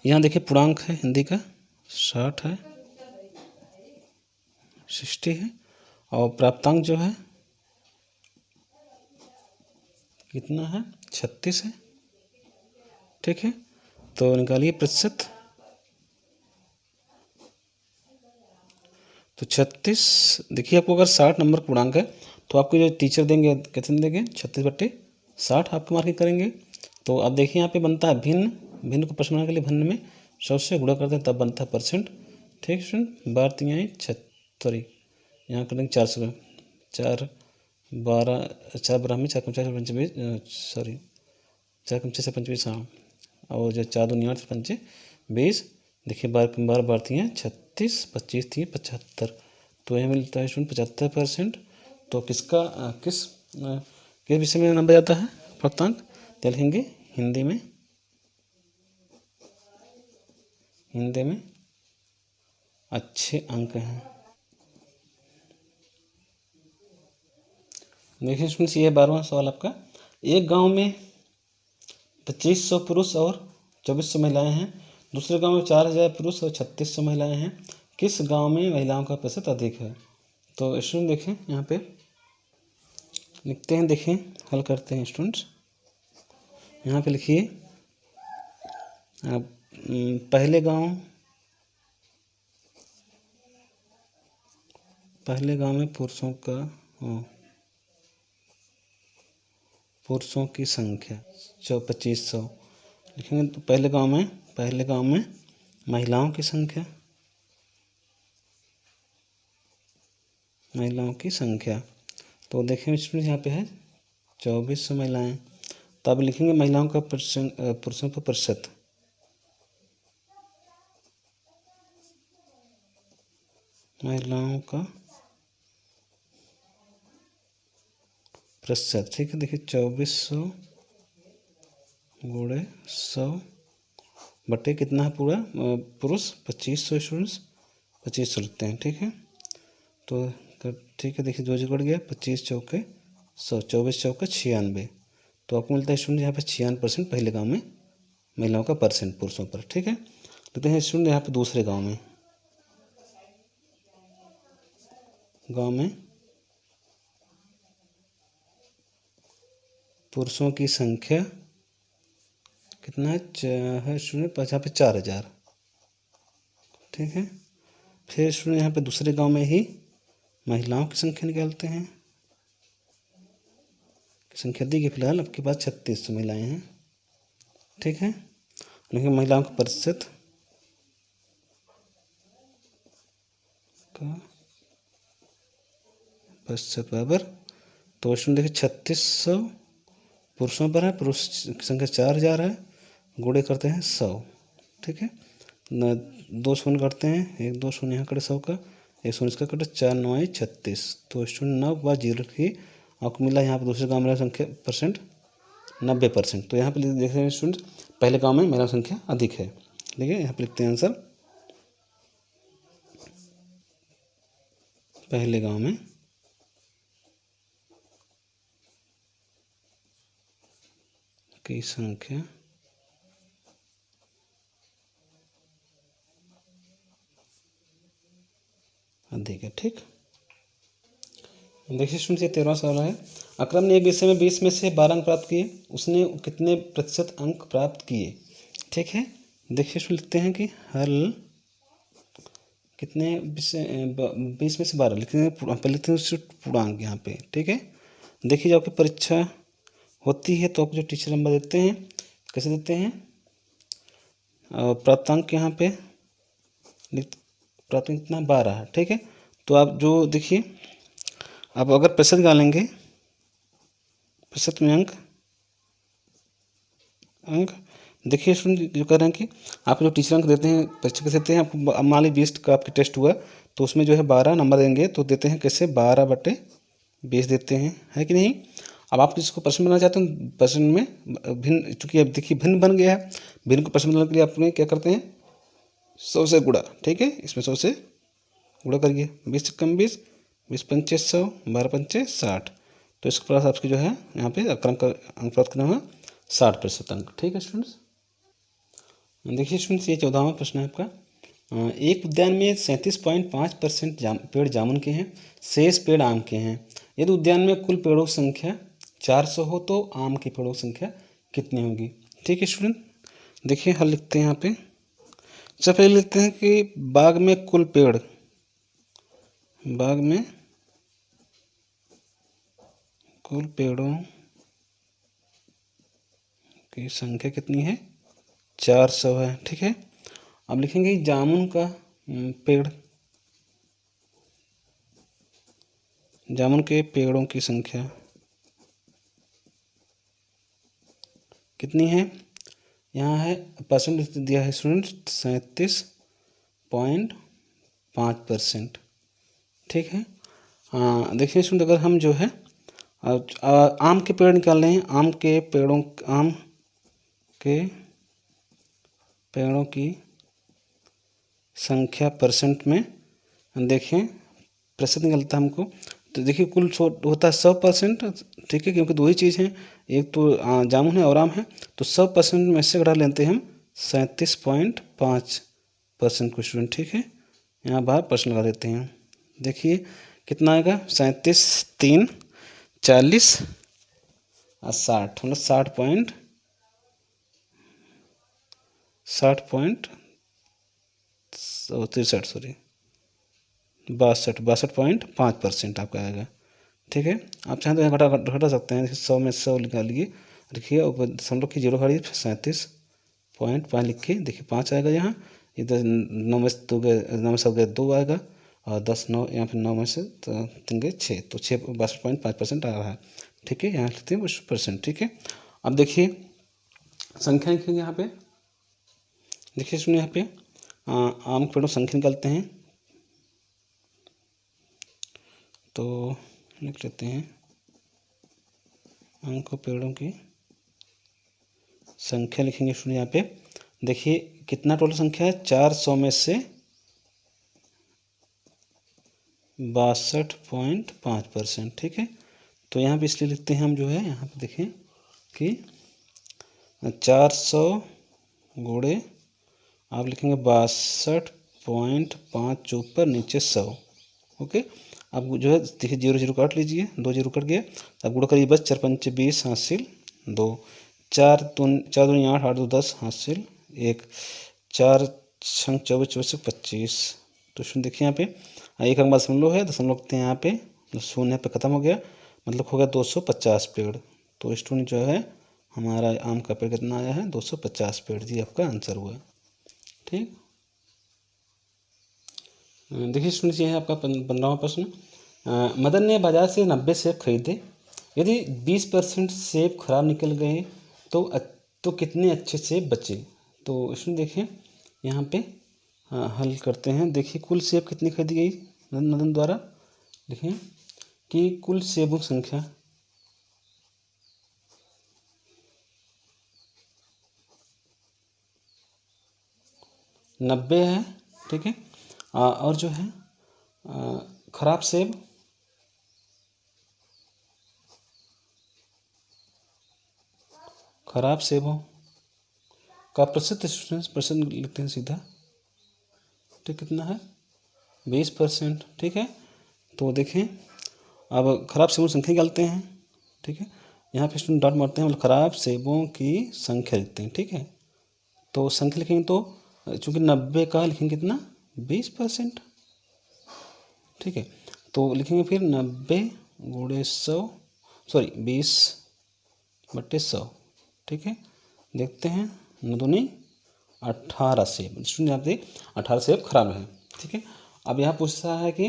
यहाँ देखिए पूर्णांक है हिंदी का 60 है, 60 है, और प्राप्तांक जो है कितना है, 36 है, ठीक है। तो निकालिए प्रतिशत, तो 36। देखिए आपको अगर 60 नंबर पूर्णांक है तो आपको जो टीचर देंगे कितने देंगे, 36/60 आपको मार्किंग करेंगे। तो अब देखिए यहाँ पे बनता है भिन्न, भिन्न को प्रश्न बनाने के लिए भिन्न में 100 से गुणा करते हैं तब बनता है परसेंट, ठीक स्टूडेंट। 12 76, यहाँ करेंगे 400, 4 12, 4 12 में 4 कम 4 25, सॉरी 4 कम 6 25, हाँ, और जो 4 दूनी 8 पंचे 20। देखिए 12 12 हैं 36, 25 थी 75, तो यह मिलता है स्टूडेंट 75%। तो किसका किस विषय में नंबर जाता है प्राप्तांक, क्या लिखेंगे, हिंदी में, हिंदी में अच्छे अंक हैं। देखिए स्टूडेंट्स, ये 12वां सवाल आपका। एक गांव में 2500 पुरुष और 2400 महिलाएं हैं, दूसरे गांव में 4000 पुरुष और 3600 महिलाएं हैं। किस गांव में महिलाओं का प्रतिशत अधिक है? तो स्टूडेंट देखें यहाँ पे लिखते हैं, देखें हल करते हैं स्टूडेंट्स। यहाँ पे लिखिए पहले गांव में पुरुषों की संख्या 2500 लिखेंगे। तो पहले गांव में महिलाओं की संख्या, तो देखें स्टूडेंट यहाँ पे है 2400 महिलाएं, तो अब लिखेंगे महिलाओं का पुरुषों का प्रतिशत, महिलाओं का प्रतिशत, ठीक है। देखिए 2400 गुणे 100 बटे कितना है पूरा पुरुष 2500, स्टूडेंट्स 2500 लिखते हैं, ठीक है। तो ठीक है, देखिए 2 जुड़ गया, 25 चौके 100, 24 चौके 96, तो आपको मिलता है स्टूडेंट यहाँ पे 96% पहले गांव में महिलाओं का परसेंट पुरुषों पर, ठीक है। देखते हैं स्टूडेंट यहाँ पे दूसरे गांव में पुरुषों की संख्या कितना है स्टूडेंट, यहाँ पे 4000, ठीक है। फिर स्टूडेंट यहाँ पे दूसरे गांव में ही महिलाओं की संख्या निकालते हैं। संख्या दी गई फिलहाल आपके पास 3600 महिलाएं हैं, ठीक है। लेकिन महिलाओं का प्रतिशत बराबर, तो इसमें देखिए 3600 पुरुषों पर है, पुरुष की संख्या 4000 है, गुणे करते हैं 100, ठीक है। 2 शून्य करते हैं, 1 2 शून्य यहाँ कटे 100 का, 1 शून्य इसका कटे, 4 9 36। तो स्टूडेंट 9 व 0 की आपको मिला यहाँ पर दूसरे गाँव में संख्या परसेंट 90%। तो यहाँ पे देख रहे हैं स्टूडेंट, पहले गाँव में मेरा संख्या अधिक है। देखिए यहाँ पे लिखते हैं आंसर, पहले गाँव में की संख्या अधिक है, ठीक। देखिए स्टूडेंट ये 13वां सवाल है। अकरम ने एक विषय में 20 में से 12 अंक प्राप्त किए, उसने कितने प्रतिशत अंक प्राप्त किए, ठीक है। देखिए स्टूडेंट लिखते हैं कि हल कितने 20 में से 12 लिखते हैं, पहले लिखते हैं पूर्णांक यहाँ पे, ठीक है। देखिए जब आपकी परीक्षा होती है तो आपको जो टीचर नंबर देते हैं कैसे देते हैं, प्राप्तांक यहाँ पे प्राप्तांक कितना 12 है, ठीक है। तो आप जो देखिए अब अगर प्रतिशत निकालेंगे, प्रतिशत में अंक देखिए स्टूडेंट जो कह रहे हैं कि आप जो टीचर अंक देते हैं परीक्षा कैसे देते हैं, आपको मान लीजिए 20 का आपके टेस्ट हुआ तो उसमें जो है 12 नंबर देंगे, तो देते हैं कैसे 12/20 देते हैं, है कि नहीं। अब आप जिसको प्रश्न बनाना चाहते हैं प्रश्न में भिन्न, चूँकि अब देखिए भिन्न बन गया है, भिन्न को प्रश्न बनाने के लिए आपने क्या करते हैं 100 से गुणा, ठीक है। इसमें 100 से गुणा करिए, 20 से कम 20, 20 पंचे 100, 12 पंचे 60। तो इसके पास आपके जो है यहाँ पे अक्रम का अंक प्राप्त करना हुआ 60% अंक, ठीक है स्टूडेंट्स। देखिए स्टूडेंट्स ये 14वां प्रश्न है आपका। एक उद्यान में 37.5% पेड़ जामुन के हैं, शेष पेड़ आम के हैं। यदि उद्यान में कुल पेड़ों की संख्या 400 हो तो आम के पेड़ों की संख्या कितनी होगी, ठीक है स्टूडेंट। देखिए हल लिखते हैं यहाँ पे, सबसे पहले लिखते हैं कि बाग में कुल पेड़, बाग में कुल पेड़ों की संख्या कितनी है 400 है, ठीक है। अब लिखेंगे जामुन का पेड़, जामुन के पेड़ों की संख्या कितनी है, यहाँ है परसेंट दिया है स्टूडेंट 37.5%, ठीक है। देखिए स्टूडेंट अगर हम जो है आम के पेड़ निकाल रहे हैं, आम के पेड़ों की संख्या परसेंट में देखें प्रतिशत निकलता है हमको, तो देखिए कुल होता है 100%, ठीक है, क्योंकि 2 ही चीज़ हैं, एक तो जामुन है और आम है, तो 100% में से घटा लेते हैं हम 37.5% को स्टूडेंट, ठीक है। यहाँ बाहर परसेंट लगा देते हैं, देखिए कितना आएगा 37 3 40 और 60, मतलब 62.5% आपका आएगा, ठीक है। आप चाहें तो घटा सकते हैं, 100 में 100 निकालिए, देखिए ऊपर दशमलव की 0 खड़ी 37.5 लिख के देखिए 5 आएगा यहाँ, इधर 9 में से 2 गए, 9 में से गए 2 आएगा, और 10 9 यहाँ पे 9 में से 3 गए 6, तो 62.5% आ रहा है, ठीक है। यहाँ लिखते हैं 20%, ठीक है। अब देखिए संख्या लिखेंगे यहाँ पे, देखिए सुनिए यहाँ पे आम के पेड़ों संख्या निकालते हैं, तो लिख लेते हैं आम के पेड़ों की संख्या लिखेंगे सुनिए यहाँ पे, देखिए कितना टोटल संख्या है 400 में से 62.5%, ठीक है। तो यहाँ पे इसलिए लिखते हैं हम जो है यहाँ पे देखें कि 400 गुणे आप लिखेंगे 62.5 ऊपर नीचे 100, ओके। अब जो है देखिए 0 0 काट लीजिए, 2 0 कट गया, अब गुणा करिए बस 4 पंचे 20 हासिल 2, 4 दूनी 8 8 2 10 हासिल 1, 4 6 24 24 25, तो स्टूडेंट देखिए यहाँ पे 1 है, दशमलव रखते हैं यहाँ पे, तो शून्य पे ख़त्म हो गया, मतलब हो गया 250 पेड़। तो स्टूडेंट जो है हमारा आम का पेड़ कितना आया है, 250 पेड़, जी आपका आंसर हुआ। ठीक, देखिए स्टूडेंट ये है आपका 15वां प्रश्न। मदन ने बाजार से 90 सेब खरीदे, यदि 20% सेब खराब निकल गए तो कितने अच्छे सेब बचे। तो इसमें देखिए यहाँ पे हल करते हैं। देखिए कुल सेब कितनी खरीदी गई मदन द्वारा, देखिए कि कुल सेबों की संख्या 90 है, ठीक है। और जो है खराब सेब खराब सेबों का प्रतिशत लिखते हैं सीधा, ठीक, कितना है 20%, ठीक है। तो देखें अब खराब सेबों की संख्या निकालते हैं, ठीक है। यहाँ पे स्टूडेंट डॉट मारते हैं, मतलब खराब सेबों की संख्या लिखते हैं, ठीक है। तो संख्या लिखेंगे तो चूँकि 90 का लिखेंगे कितना 20%, ठीक है। तो लिखेंगे फिर 90 गुणे 100, सॉरी 20/100, ठीक है। देखते हैं 9 दूनी 18 सेब, स्टूडेंट यहाँ पे 18 सेब खराब है, ठीक है। अब यहाँ पूछता है कि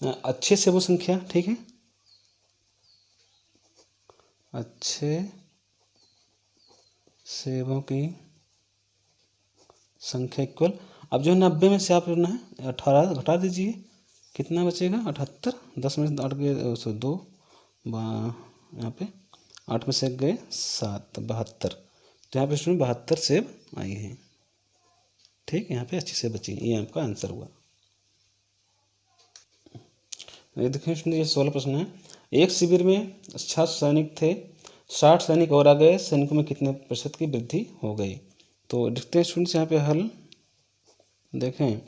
अच्छे सेबों संख्या, ठीक है, अच्छे सेबों की संख्या इक्वल, अब जो है 90 में से आप ना है 18 घटा दीजिए, कितना बचेगा 78, 10 में से 8 गए 2, यहाँ पे 8 में से गए 7, 72, तो यहाँ पे स्टूडेंट 72 सेब आई हैं, ठीक, यहाँ पे अच्छी सेब बची, ये आपका आंसर हुआ। ये देखिए स्टूडेंट ये 16 प्रश्न है। एक शिविर में 60 सैनिक थे, 60 सैनिक और आ गए, सैनिकों में कितने प्रतिशत की वृद्धि हो गई। तो देखते हैं स्टूडेंट्स यहाँ पे हल, देखें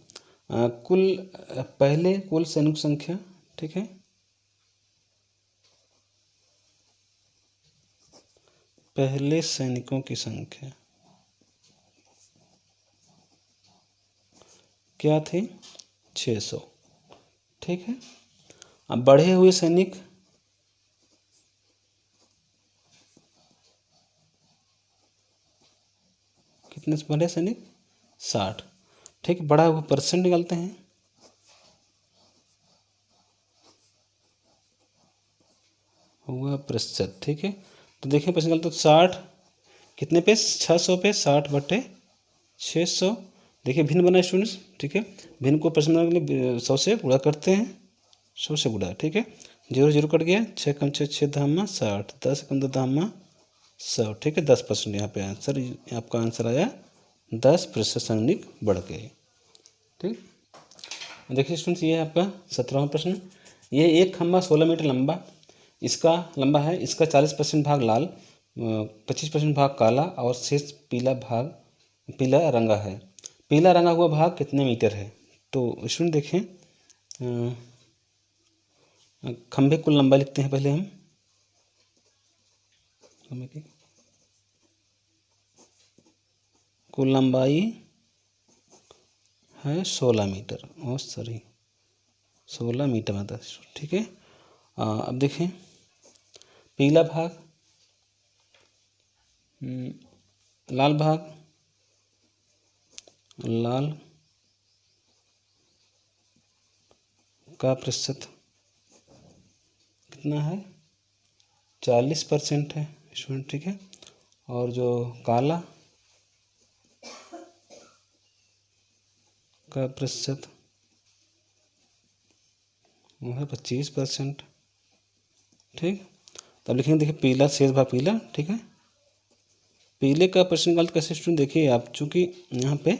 कुल सैनिक संख्या, ठीक है, पहले सैनिकों की संख्या क्या थी 600, ठीक है। अब बढ़े हुए सैनिक कितने से बढ़े सैनिक 60, ठीक, बढ़ा हुआ परसेंट निकालते हैं, हुआ प्रतिशत, ठीक है। तो देखिए परसेंट निकालते 60 कितने पे 600 पे 60/600, देखिए भिन्न बना स्टूडेंट्स, ठीक है। भिन्न को परसेंट बनाने के लिए 100 से गुणा करते हैं, 100 से गुणा, ठीक है। 0 0 कट गया, 6 कम 6 6 धामा 60, 10 कम 2 धामा 100, ठीक है। 10% यहाँ पे आंसर, आपका आंसर आया 10% सैनिक बढ़ गए, ठीक। देखिए स्टूडेंट्स ये है आपका 17वां प्रश्न। ये एक खंभा 16 मीटर लंबा, इसका लंबा है, इसका 40% भाग लाल, 25% भाग काला और शेष पीला रंगा है। पीला रंगा हुआ भाग कितने मीटर है। तो स्टूडेंट देखें खंभे कुल लंबाई लिखते हैं पहले हम, खंभे की कुल लंबाई है 16 मीटर, और सॉरी 16 मीटर में 10, ठीक है। अब देखें पीला भाग, लाल भाग, लाल का प्रतिशत कितना है 40% है स्टूडेंट, ठीक है। और जो काला का प्रतिशत वो है 25%, ठीक। तब लिखेंगे देखिए पीला शेष भाग पीला, ठीक है। पीले का परसेंट निकालते कैसे स्टूडेंट, देखिए आप चूँकि यहाँ पे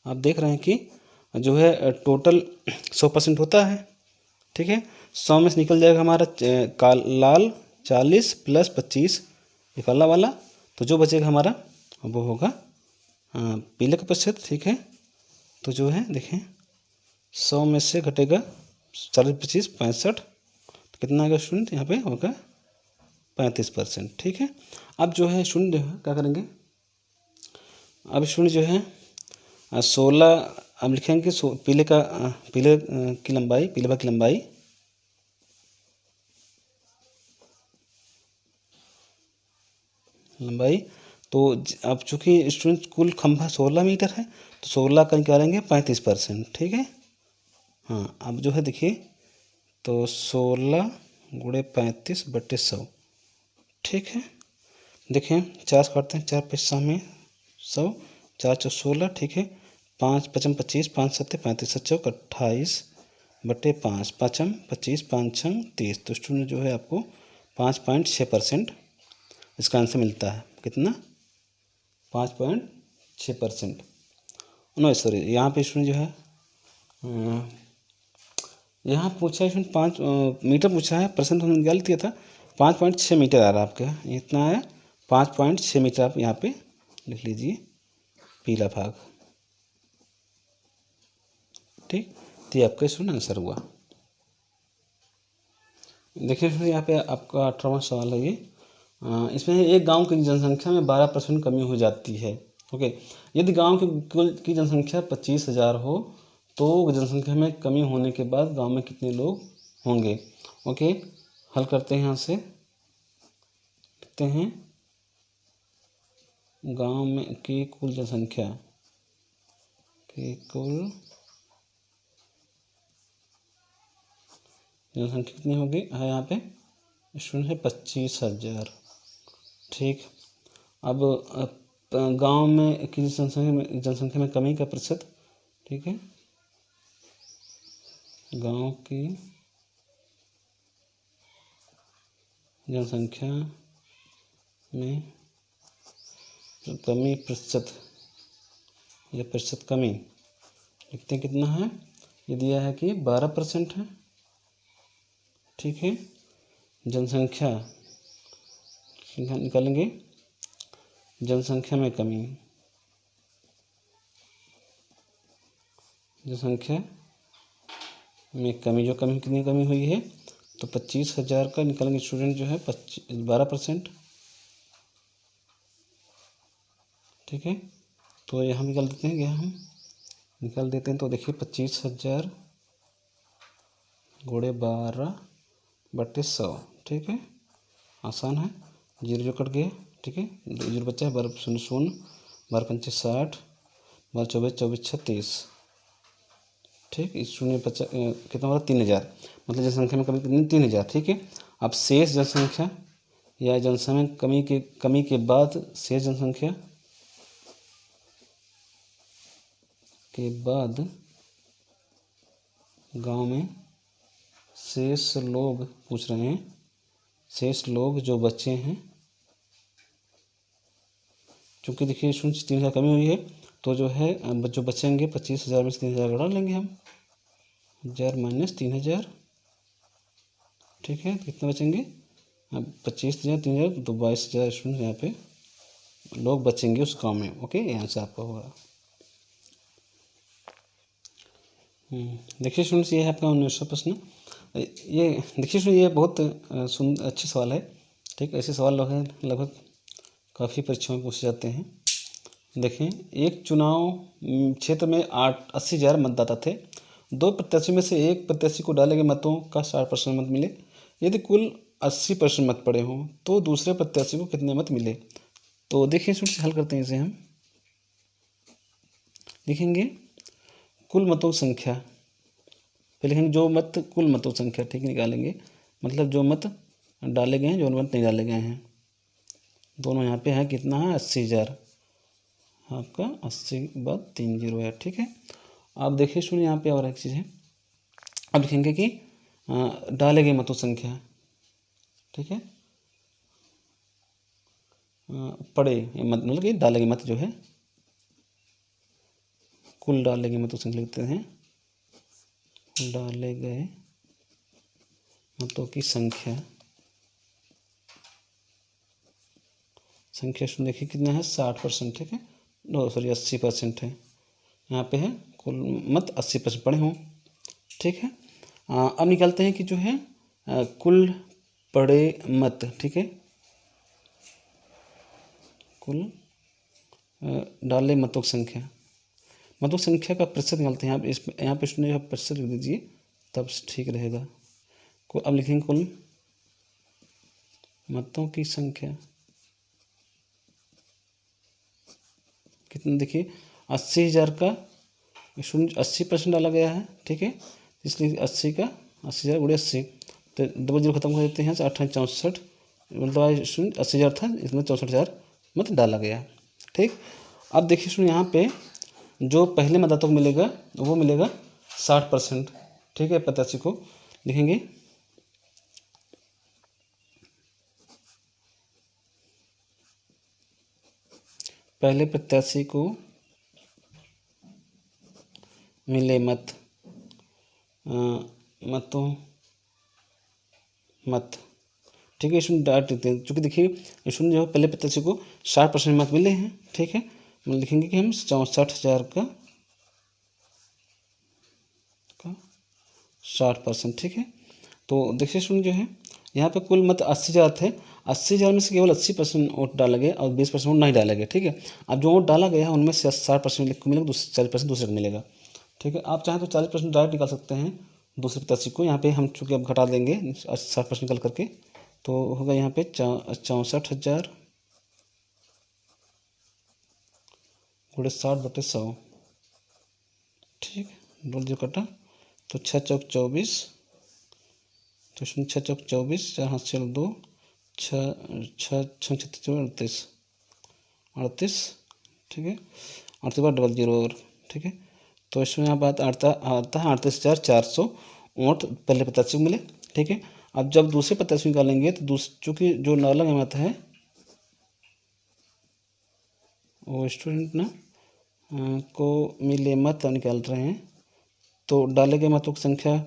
आप देख रहे हैं कि जो है टोटल 100% होता है, ठीक है। 100 में से निकल जाएगा हमारा लाल 40 + 25 ये काला वाला, तो जो बचेगा हमारा वो होगा पीले का प्रतिशत, ठीक है। तो जो है देखें 100 में से घटेगा 40 25 65, तो कितना आएगा स्टूडेंट यहाँ पे होगा 35%, ठीक है। अब जो है स्टूडेंट जो है क्या करेंगे, अब स्टूडेंट जो है 16 अब लिखेंगे पीले की लंबाई, पीले भाग की लंबाई तो अब चूँकि स्टूडेंट कुल खंभा 16 मीटर है तो 16 का निकालेंगे 35%, ठीक है। हाँ, अब जो है देखिए तो 16 गुणे 35/100, ठीक है। देखिए 4 काटते हैं, 4 पैसा में 100, 4 चौ 16, ठीक है। 5 पचम 25, 5 सत्ते 35, 7 चौक 28/5, पाँचम 25, 5 छम 30। तो स्टूडेंट जो है आपको 5.6% इसका आंसर मिलता है। कितना? 5.6%। नो सॉरी, यहाँ पे स्टूडेंट जो है यहाँ पूछा है स्टूडेंट 5 मीटर पूछा है, परसेंट हमने निकाल दिया था। 5.6 मीटर आ रहा है आपका, इतना है 5.6 मीटर। आप यहाँ पे लिख लीजिए पीला भाग, ठीक। तो ये आपका स्टूडेंट आंसर हुआ। देखिए स्टूडेंट यहाँ पे आपका 18वां सवाल है ये। इसमें एक गांव की जनसंख्या में 12% कमी हो जाती है। ओके, यदि गांव की कुल की जनसंख्या 25,000 हो तो जनसंख्या में कमी होने के बाद गांव में कितने लोग होंगे। ओके, हल करते हैं। यहाँ से लिखते हैं गांव में की कुल जनसंख्या कितनी होगी है यहाँ पे स्टूडेंट है 25,000, ठीक। अब गांव में की जनसंख्या में कमी का प्रतिशत, ठीक है। गांव की जनसंख्या में कमी प्रतिशत या प्रतिशत कमी लिखते हैं कितना है। ये दिया है कि 12% है, ठीक है। जनसंख्या निकालेंगे, जनसंख्या में कमी, जनसंख्या में कमी, जो कमी कितनी कमी हुई है तो 25,000 का निकालेंगे स्टूडेंट जो है 12%, ठीक है। तो यहाँ निकाल देते हैं, यहाँ हम निकाल देते हैं। तो देखिए 25,000 गुणे 12/100, ठीक है। आसान है, 0 कट गया, ठीक है। 0 बचा है, 12 शून्य शून्य, 12 पंचे 60, 12 24 24 36, ठीक। इस शून्य कितना होगा 3,000, मतलब जनसंख्या में कमी कितनी 3,000, ठीक है। अब शेष जनसंख्या या जनसंख्या में कमी के बाद शेष जनसंख्या के बाद गांव में शेष लोग पूछ रहे हैं, शेष लोग जो बचे हैं, चूँकि देखिए 3,000 कमी हुई है तो जो है जो बचेंगे 25,000 में से 3,000 घटा लेंगे हम, 1,000 माइनस 3,000, ठीक है। कितना बचेंगे? अब 25,000 3,000 तो 22,000 स्टूडेंट यहाँ पे लोग बचेंगे उस गाँव में। ओके, यहाँ से आपका होगा। देखिए स्टूडेंट्स, ये है आपका 19वां प्रश्न। ये देखिए स्टूडेंट, ये बहुत अच्छे सवाल है, ठीक। ऐसे सवाल लगभग काफ़ी परीक्षाओं में पूछे जाते हैं। देखें, एक चुनाव क्षेत्र में 80,000 मतदाता थे। 2 प्रत्याशी में से एक प्रत्याशी को डाले गए मतों का 60% मत मिले। यदि कुल 80% मत पड़े हों तो दूसरे प्रत्याशी को कितने मत मिले। तो देखिए स्टूडेंट्स, हल करते हैं इसे हम। लिखेंगे कुल मतों की संख्या, फिर लिखेंगे जो मत कुल मतों की संख्या, ठीक, निकालेंगे। मतलब जो मत डाले गए हैं, जो मत नहीं डाले गए हैं, दोनों यहाँ पे है। कितना है 80,000, आपका 80/30 है, ठीक है। आप देखिए सुनिए, यहाँ पे और एक चीज़ है। अब लिखेंगे कि डाले गए मतों संख्या, ठीक है। पड़े मत मतलब कि डाले गए मत जो है, कुल डाले गए मतों संख्या लिखते हैं, डाले गए मतों की संख्या देखिए कितना है 60%, ठीक है। नो सॉरी 80% है, यहाँ पे है कुल मत 80% पड़े हों, ठीक है। अब निकालते हैं कि जो है कुल पड़े मत, ठीक है, कुल डाले मतों की संख्या। मतों संख्या का प्रतिशत निकालते हैं। आप इस यहाँ पे स्टूडेंट प्रतिशत लिख दीजिए, तब ठीक रहेगा। को अब लिखेंगे कुल मतों की संख्या कितना, देखिए 80,000 का 80% डाला गया है, ठीक है, इसलिए 80,000 गुणे 80, तो डबल जीरो खत्म कर देते हैं, 864, मतलब 80,000 था, इसमें 64,000 मत डाला गया, ठीक। अब देखिए सुनिए, यहाँ पे जो पहले मतदाता को मिलेगा वो मिलेगा 60%, ठीक है। प्रत्याशी को लिखेंगे पहले प्रत्याशी को मिले मत ठीक है। इसमें डाट देते हैं, चूँकि देखिए इसमें जो है पहले प्रत्याशी को 60% मत मिले हैं, ठीक है। मतलब लिखेंगे कि हम 64,000 का 60%, ठीक है। तो देखिए सुन जो है यहाँ पे कुल मत 80,000 थे, 80,000 में से केवल 80% वोट डाला गया और 20% वोट नहीं डाला गया, ठीक है। अब जो वोट डाला गया है उनमें से 60% को मिलेगा, 40% दूसरे को मिलेगा, ठीक है। आप चाहें तो 40% डायरेक्ट निकाल सकते हैं दूसरे प्रत्याशी को। यहाँ पे हम चूँकि अब घटा देंगे 60% निकल करके, तो होगा यहाँ पे 64,000 गुणे 60/100, ठीक। डबल जीरो कटा तो 6 चौक 24, तो इसमें 6 चौक 24, 4 हाथ से 2, 6 38, ठीक है। 38 बार डबल जीरो और, ठीक है। तो इसमें यहाँ बात आता है 38,400 वोट पहले प्रत्याशी को मिले, ठीक है। अब जब दूसरे प्रत्याशी निकालेंगे तो चूँकि जो अलग मत है वो स्टूडेंट ना को मिले मत निकाल रहे हैं, तो डाले गए मतों की संख्या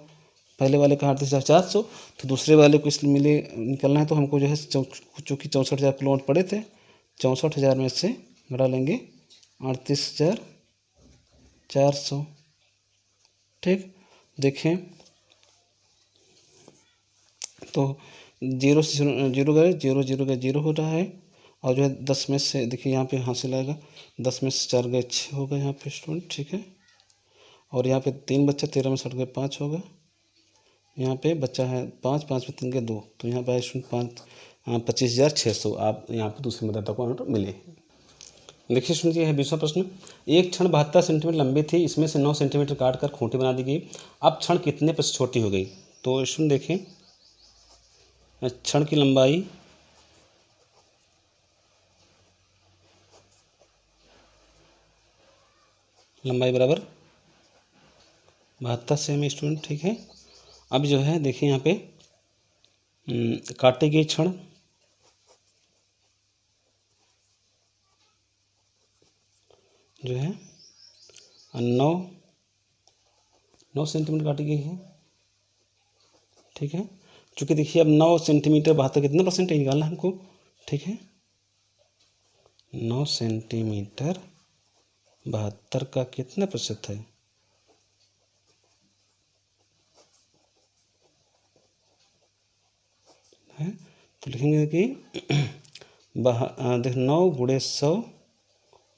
पहले वाले का 38,400, तो दूसरे वाले को इसलिए मिले निकलना है, तो हमको जो है चूँकि 64,000 किलो वोट पड़े थे, 64,000 में से घटा लेंगे 38,400, ठीक। देखें तो जीरो से जीरो गए, जीरो हो रहा है, और जो है 10 में से देखिए यहाँ पे हासिल आएगा, 10 में से 4 गए 6 हो गए यहाँ पे स्टूडेंट, ठीक है। और यहाँ पे 3 बच्चा, 13 में 60 गए 5 होगा, यहाँ पे बच्चा है 5, 5 में 3 गए 2, तो यहाँ पे 25,600 आप यहाँ पे दूसरे मतदाता को वोट मिले। देखिए सुनिए है 20वां प्रश्न। एक क्षण 72 सेंटीमीटर लंबी थी, इसमें से 9 सेंटीमीटर काट कर खूंटी बना दी गई, अब क्षण कितने पर छोटी हो गई। तो इसमें देखें क्षण की लंबाई बराबर 72 सेमी स्टूडेंट, ठीक है। अब जो है देखिए यहाँ पे काटे गए क्षण जो है 9 सेंटीमीटर काटी गई है, ठीक है। चूँकि देखिए अब 9 सेंटीमीटर 72 कितना परसेंट निकालना है हमको, ठीक है। 9 सेंटीमीटर 72 का कितना प्रतिशत है, तो लिखेंगे कि देख 9 गुणे 100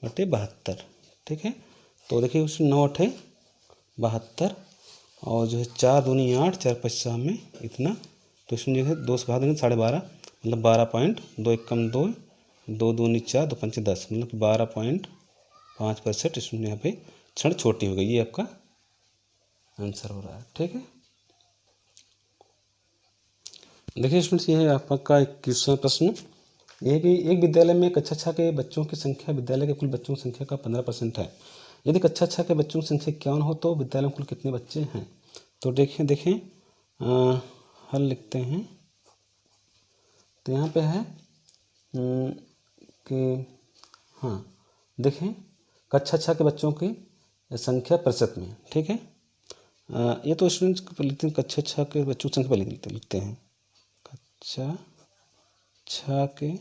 बटे 72, ठीक है। तो देखिए उसमें 9 अठे 72, और जो है 4 दूनी 8, 4 5 में इतना, तो इसमें जो है 2 से भाग देंगे 12.5, मतलब 12.2, 1 कम 2, 2 दूनी 4, 2 पंचे 10, मतलब 12.5% इसमें यहाँ पे क्षण छोटी हो गई। ये आपका आंसर हो रहा है, ठीक है। देखिए स्टूडेंट्स, ये है आपका 21वां प्रश्न। यह कि एक विद्यालय में कक्षा 6 के बच्चों की संख्या विद्यालय के कुल बच्चों की संख्या का 15% है। यदि कक्षा 6 के बच्चों की संख्या 51 हो तो विद्यालय में कुल कितने बच्चे हैं। तो देखें हल लिखते हैं। तो यहाँ पे है कि हाँ देखें कक्षा 6 के बच्चों की संख्या प्रतिशत में, ठीक है। ये तो स्टूडेंट्स लिखते हैं कक्षा 6 के बच्चों की संख्या लिखते हैं कक्षा 6 के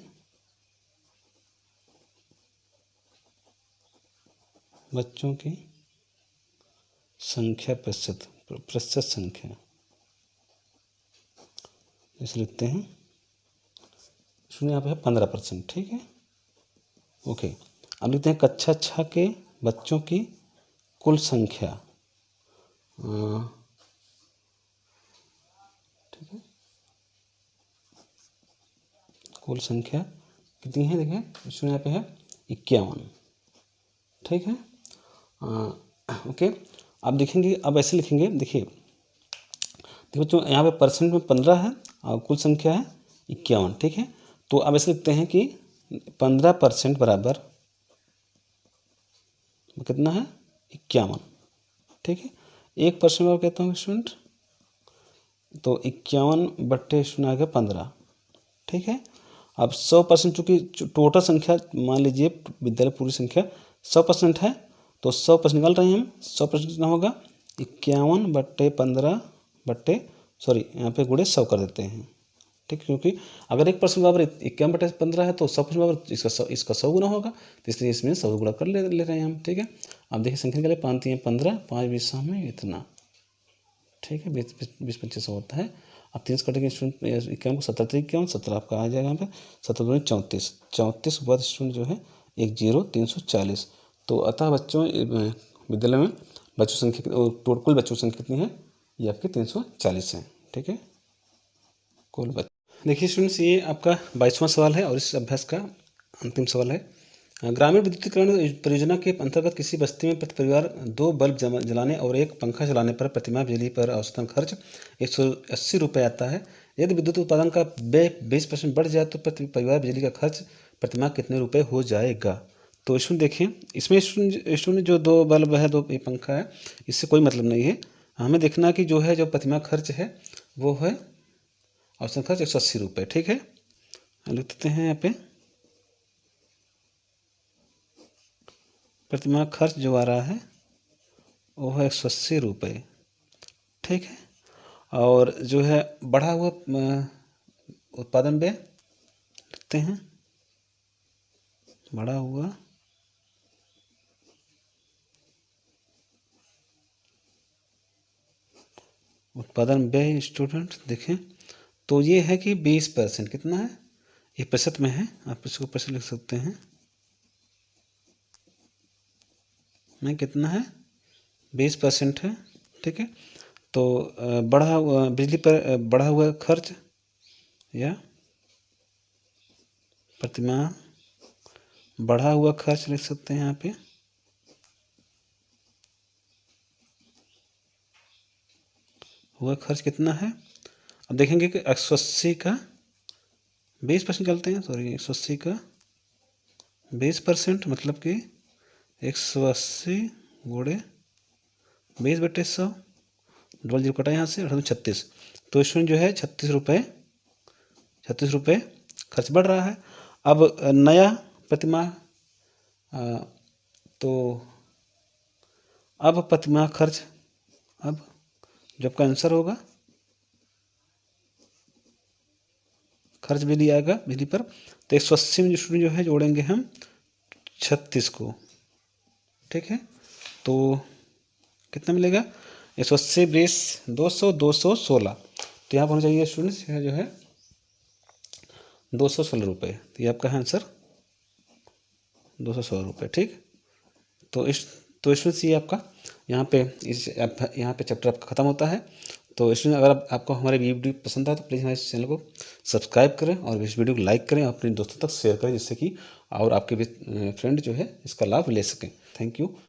बच्चों की संख्या प्रतिशत संख्या इसे लिखते हैं, सुनिए यहाँ पे है 15%, ठीक है। ओके, अब लिखते हैं कक्षा 6 के बच्चों की कुल संख्या, ठीक है, कुल संख्या कितनी है देखिए इसमें यहाँ पे है 51, ठीक है। ओके, अब देखेंगे, अब ऐसे लिखेंगे, देखिए देखो जो यहाँ पे परसेंट में 15 है और कुल संख्या है 51, ठीक है। तो अब ऐसे लिखते हैं कि 15% बराबर कितना है 51, ठीक है। 1% बराबर कहता हूँ स्टूडेंट, तो 51/15, ठीक है। अब 100% चूँकि टोटल संख्या मान लीजिए विद्यालय पूरी संख्या 100% है, तो 100% निकाल रहे हैं हम, 100% कितना होगा 51/15 सॉरी यहाँ पे गुणे 100 कर देते हैं, ठीक, क्योंकि अगर 1% बराबर 51/15 है तो 100% बराबर इसका 100 गुना होगा, तो इसलिए इसमें 100 गुना कर ले रहे हैं हम, ठीक है। अब देखिए संख्या निकाले, 5 3 15, 5 20 में इतना, ठीक है, 20-25 होता है। अब 3 कटेंगे स्टूडेंट, 51 को 17 17 आपका आ जाएगा यहाँ पे, 17 दूनी 34, 34 के बाद स्टूडेंट जो है 340। तो अतः बच्चों विद्यालय में बच्चों संख्या कुल बच्चों की संख्या कितनी है, ये आपकी 340 है, ठीक है, कुल बच्चे। देखिए स्टूडेंट्स, ये आपका 22वां सवाल है और इस अभ्यास का अंतिम सवाल है। ग्रामीण विद्युतीकरण परियोजना के अंतर्गत किसी बस्ती में प्रति परिवार 2 बल्ब जलाने और 1 पंखा चलाने पर प्रतिमाह बिजली पर औसतन खर्च 180 रुपये आता है। यदि विद्युत उत्पादन का व्यय 20% बढ़ जाए तो प्रति परिवार बिजली का खर्च प्रतिमाह कितने रुपए हो जाएगा। तो इसमें देखिए, इसमें स्टूडेंट जो 2 बल्ब है, 2 पंखा है, इससे कोई मतलब नहीं है। हमें देखना कि जो है जो प्रतिमाह खर्च है वो है औसतन खर्च 180 रुपये, ठीक है। लिख देते हैं यहाँ पे प्रतिमाह खर्च जो आ रहा है वो है 180 रुपये, ठीक है। और जो है बढ़ा हुआ उत्पादन व्यय लिखते हैं, बढ़ा हुआ उत्पादन व्यय स्टूडेंट देखें तो ये है कि 20%, कितना है, ये प्रतिशत में है, आप इसको प्रतिशत लिख सकते हैं, में कितना है 20% है, ठीक है। तो बढ़ा हुआ बिजली पर बढ़ा हुआ खर्च या प्रतिमाह बढ़ा हुआ खर्च लिख सकते हैं यहाँ पे, हुआ खर्च कितना है। अब देखेंगे कि 180 का 20% चलते हैं, सॉरी 180 का 20% मतलब कि 180 गुणे 20/100, डबल जीरो कटा यहाँ से, 36, तो इसमें जो है 36 रुपये खर्च बढ़ रहा है। अब नया प्रतिमाह, तो अब प्रतिमाह खर्च, अब जो आपका आंसर होगा खर्च बिजली आएगा बिजली पर, तो 180 में जो है जोड़ेंगे हम 36 को, ठीक है। तो कितना मिलेगा 180 20 200 216, तो यहाँ पर होना चाहिए स्टूडेंट्स जो है 216 रुपये, तो ये आपका है आंसर 216 रुपये, ठीक। तो स्टूडेंट्स ये आपका यहाँ पे चैप्टर आपका ख़त्म होता है। तो स्टूडेंट अगर आपको हमारे वीडियो पसंद आए तो प्लीज़ हमारे चैनल को सब्सक्राइब करें और इस वीडियो को लाइक करें और अपने दोस्तों तक शेयर करें, जिससे कि और आपके भी फ्रेंड जो है इसका लाभ ले सकें। Thank you.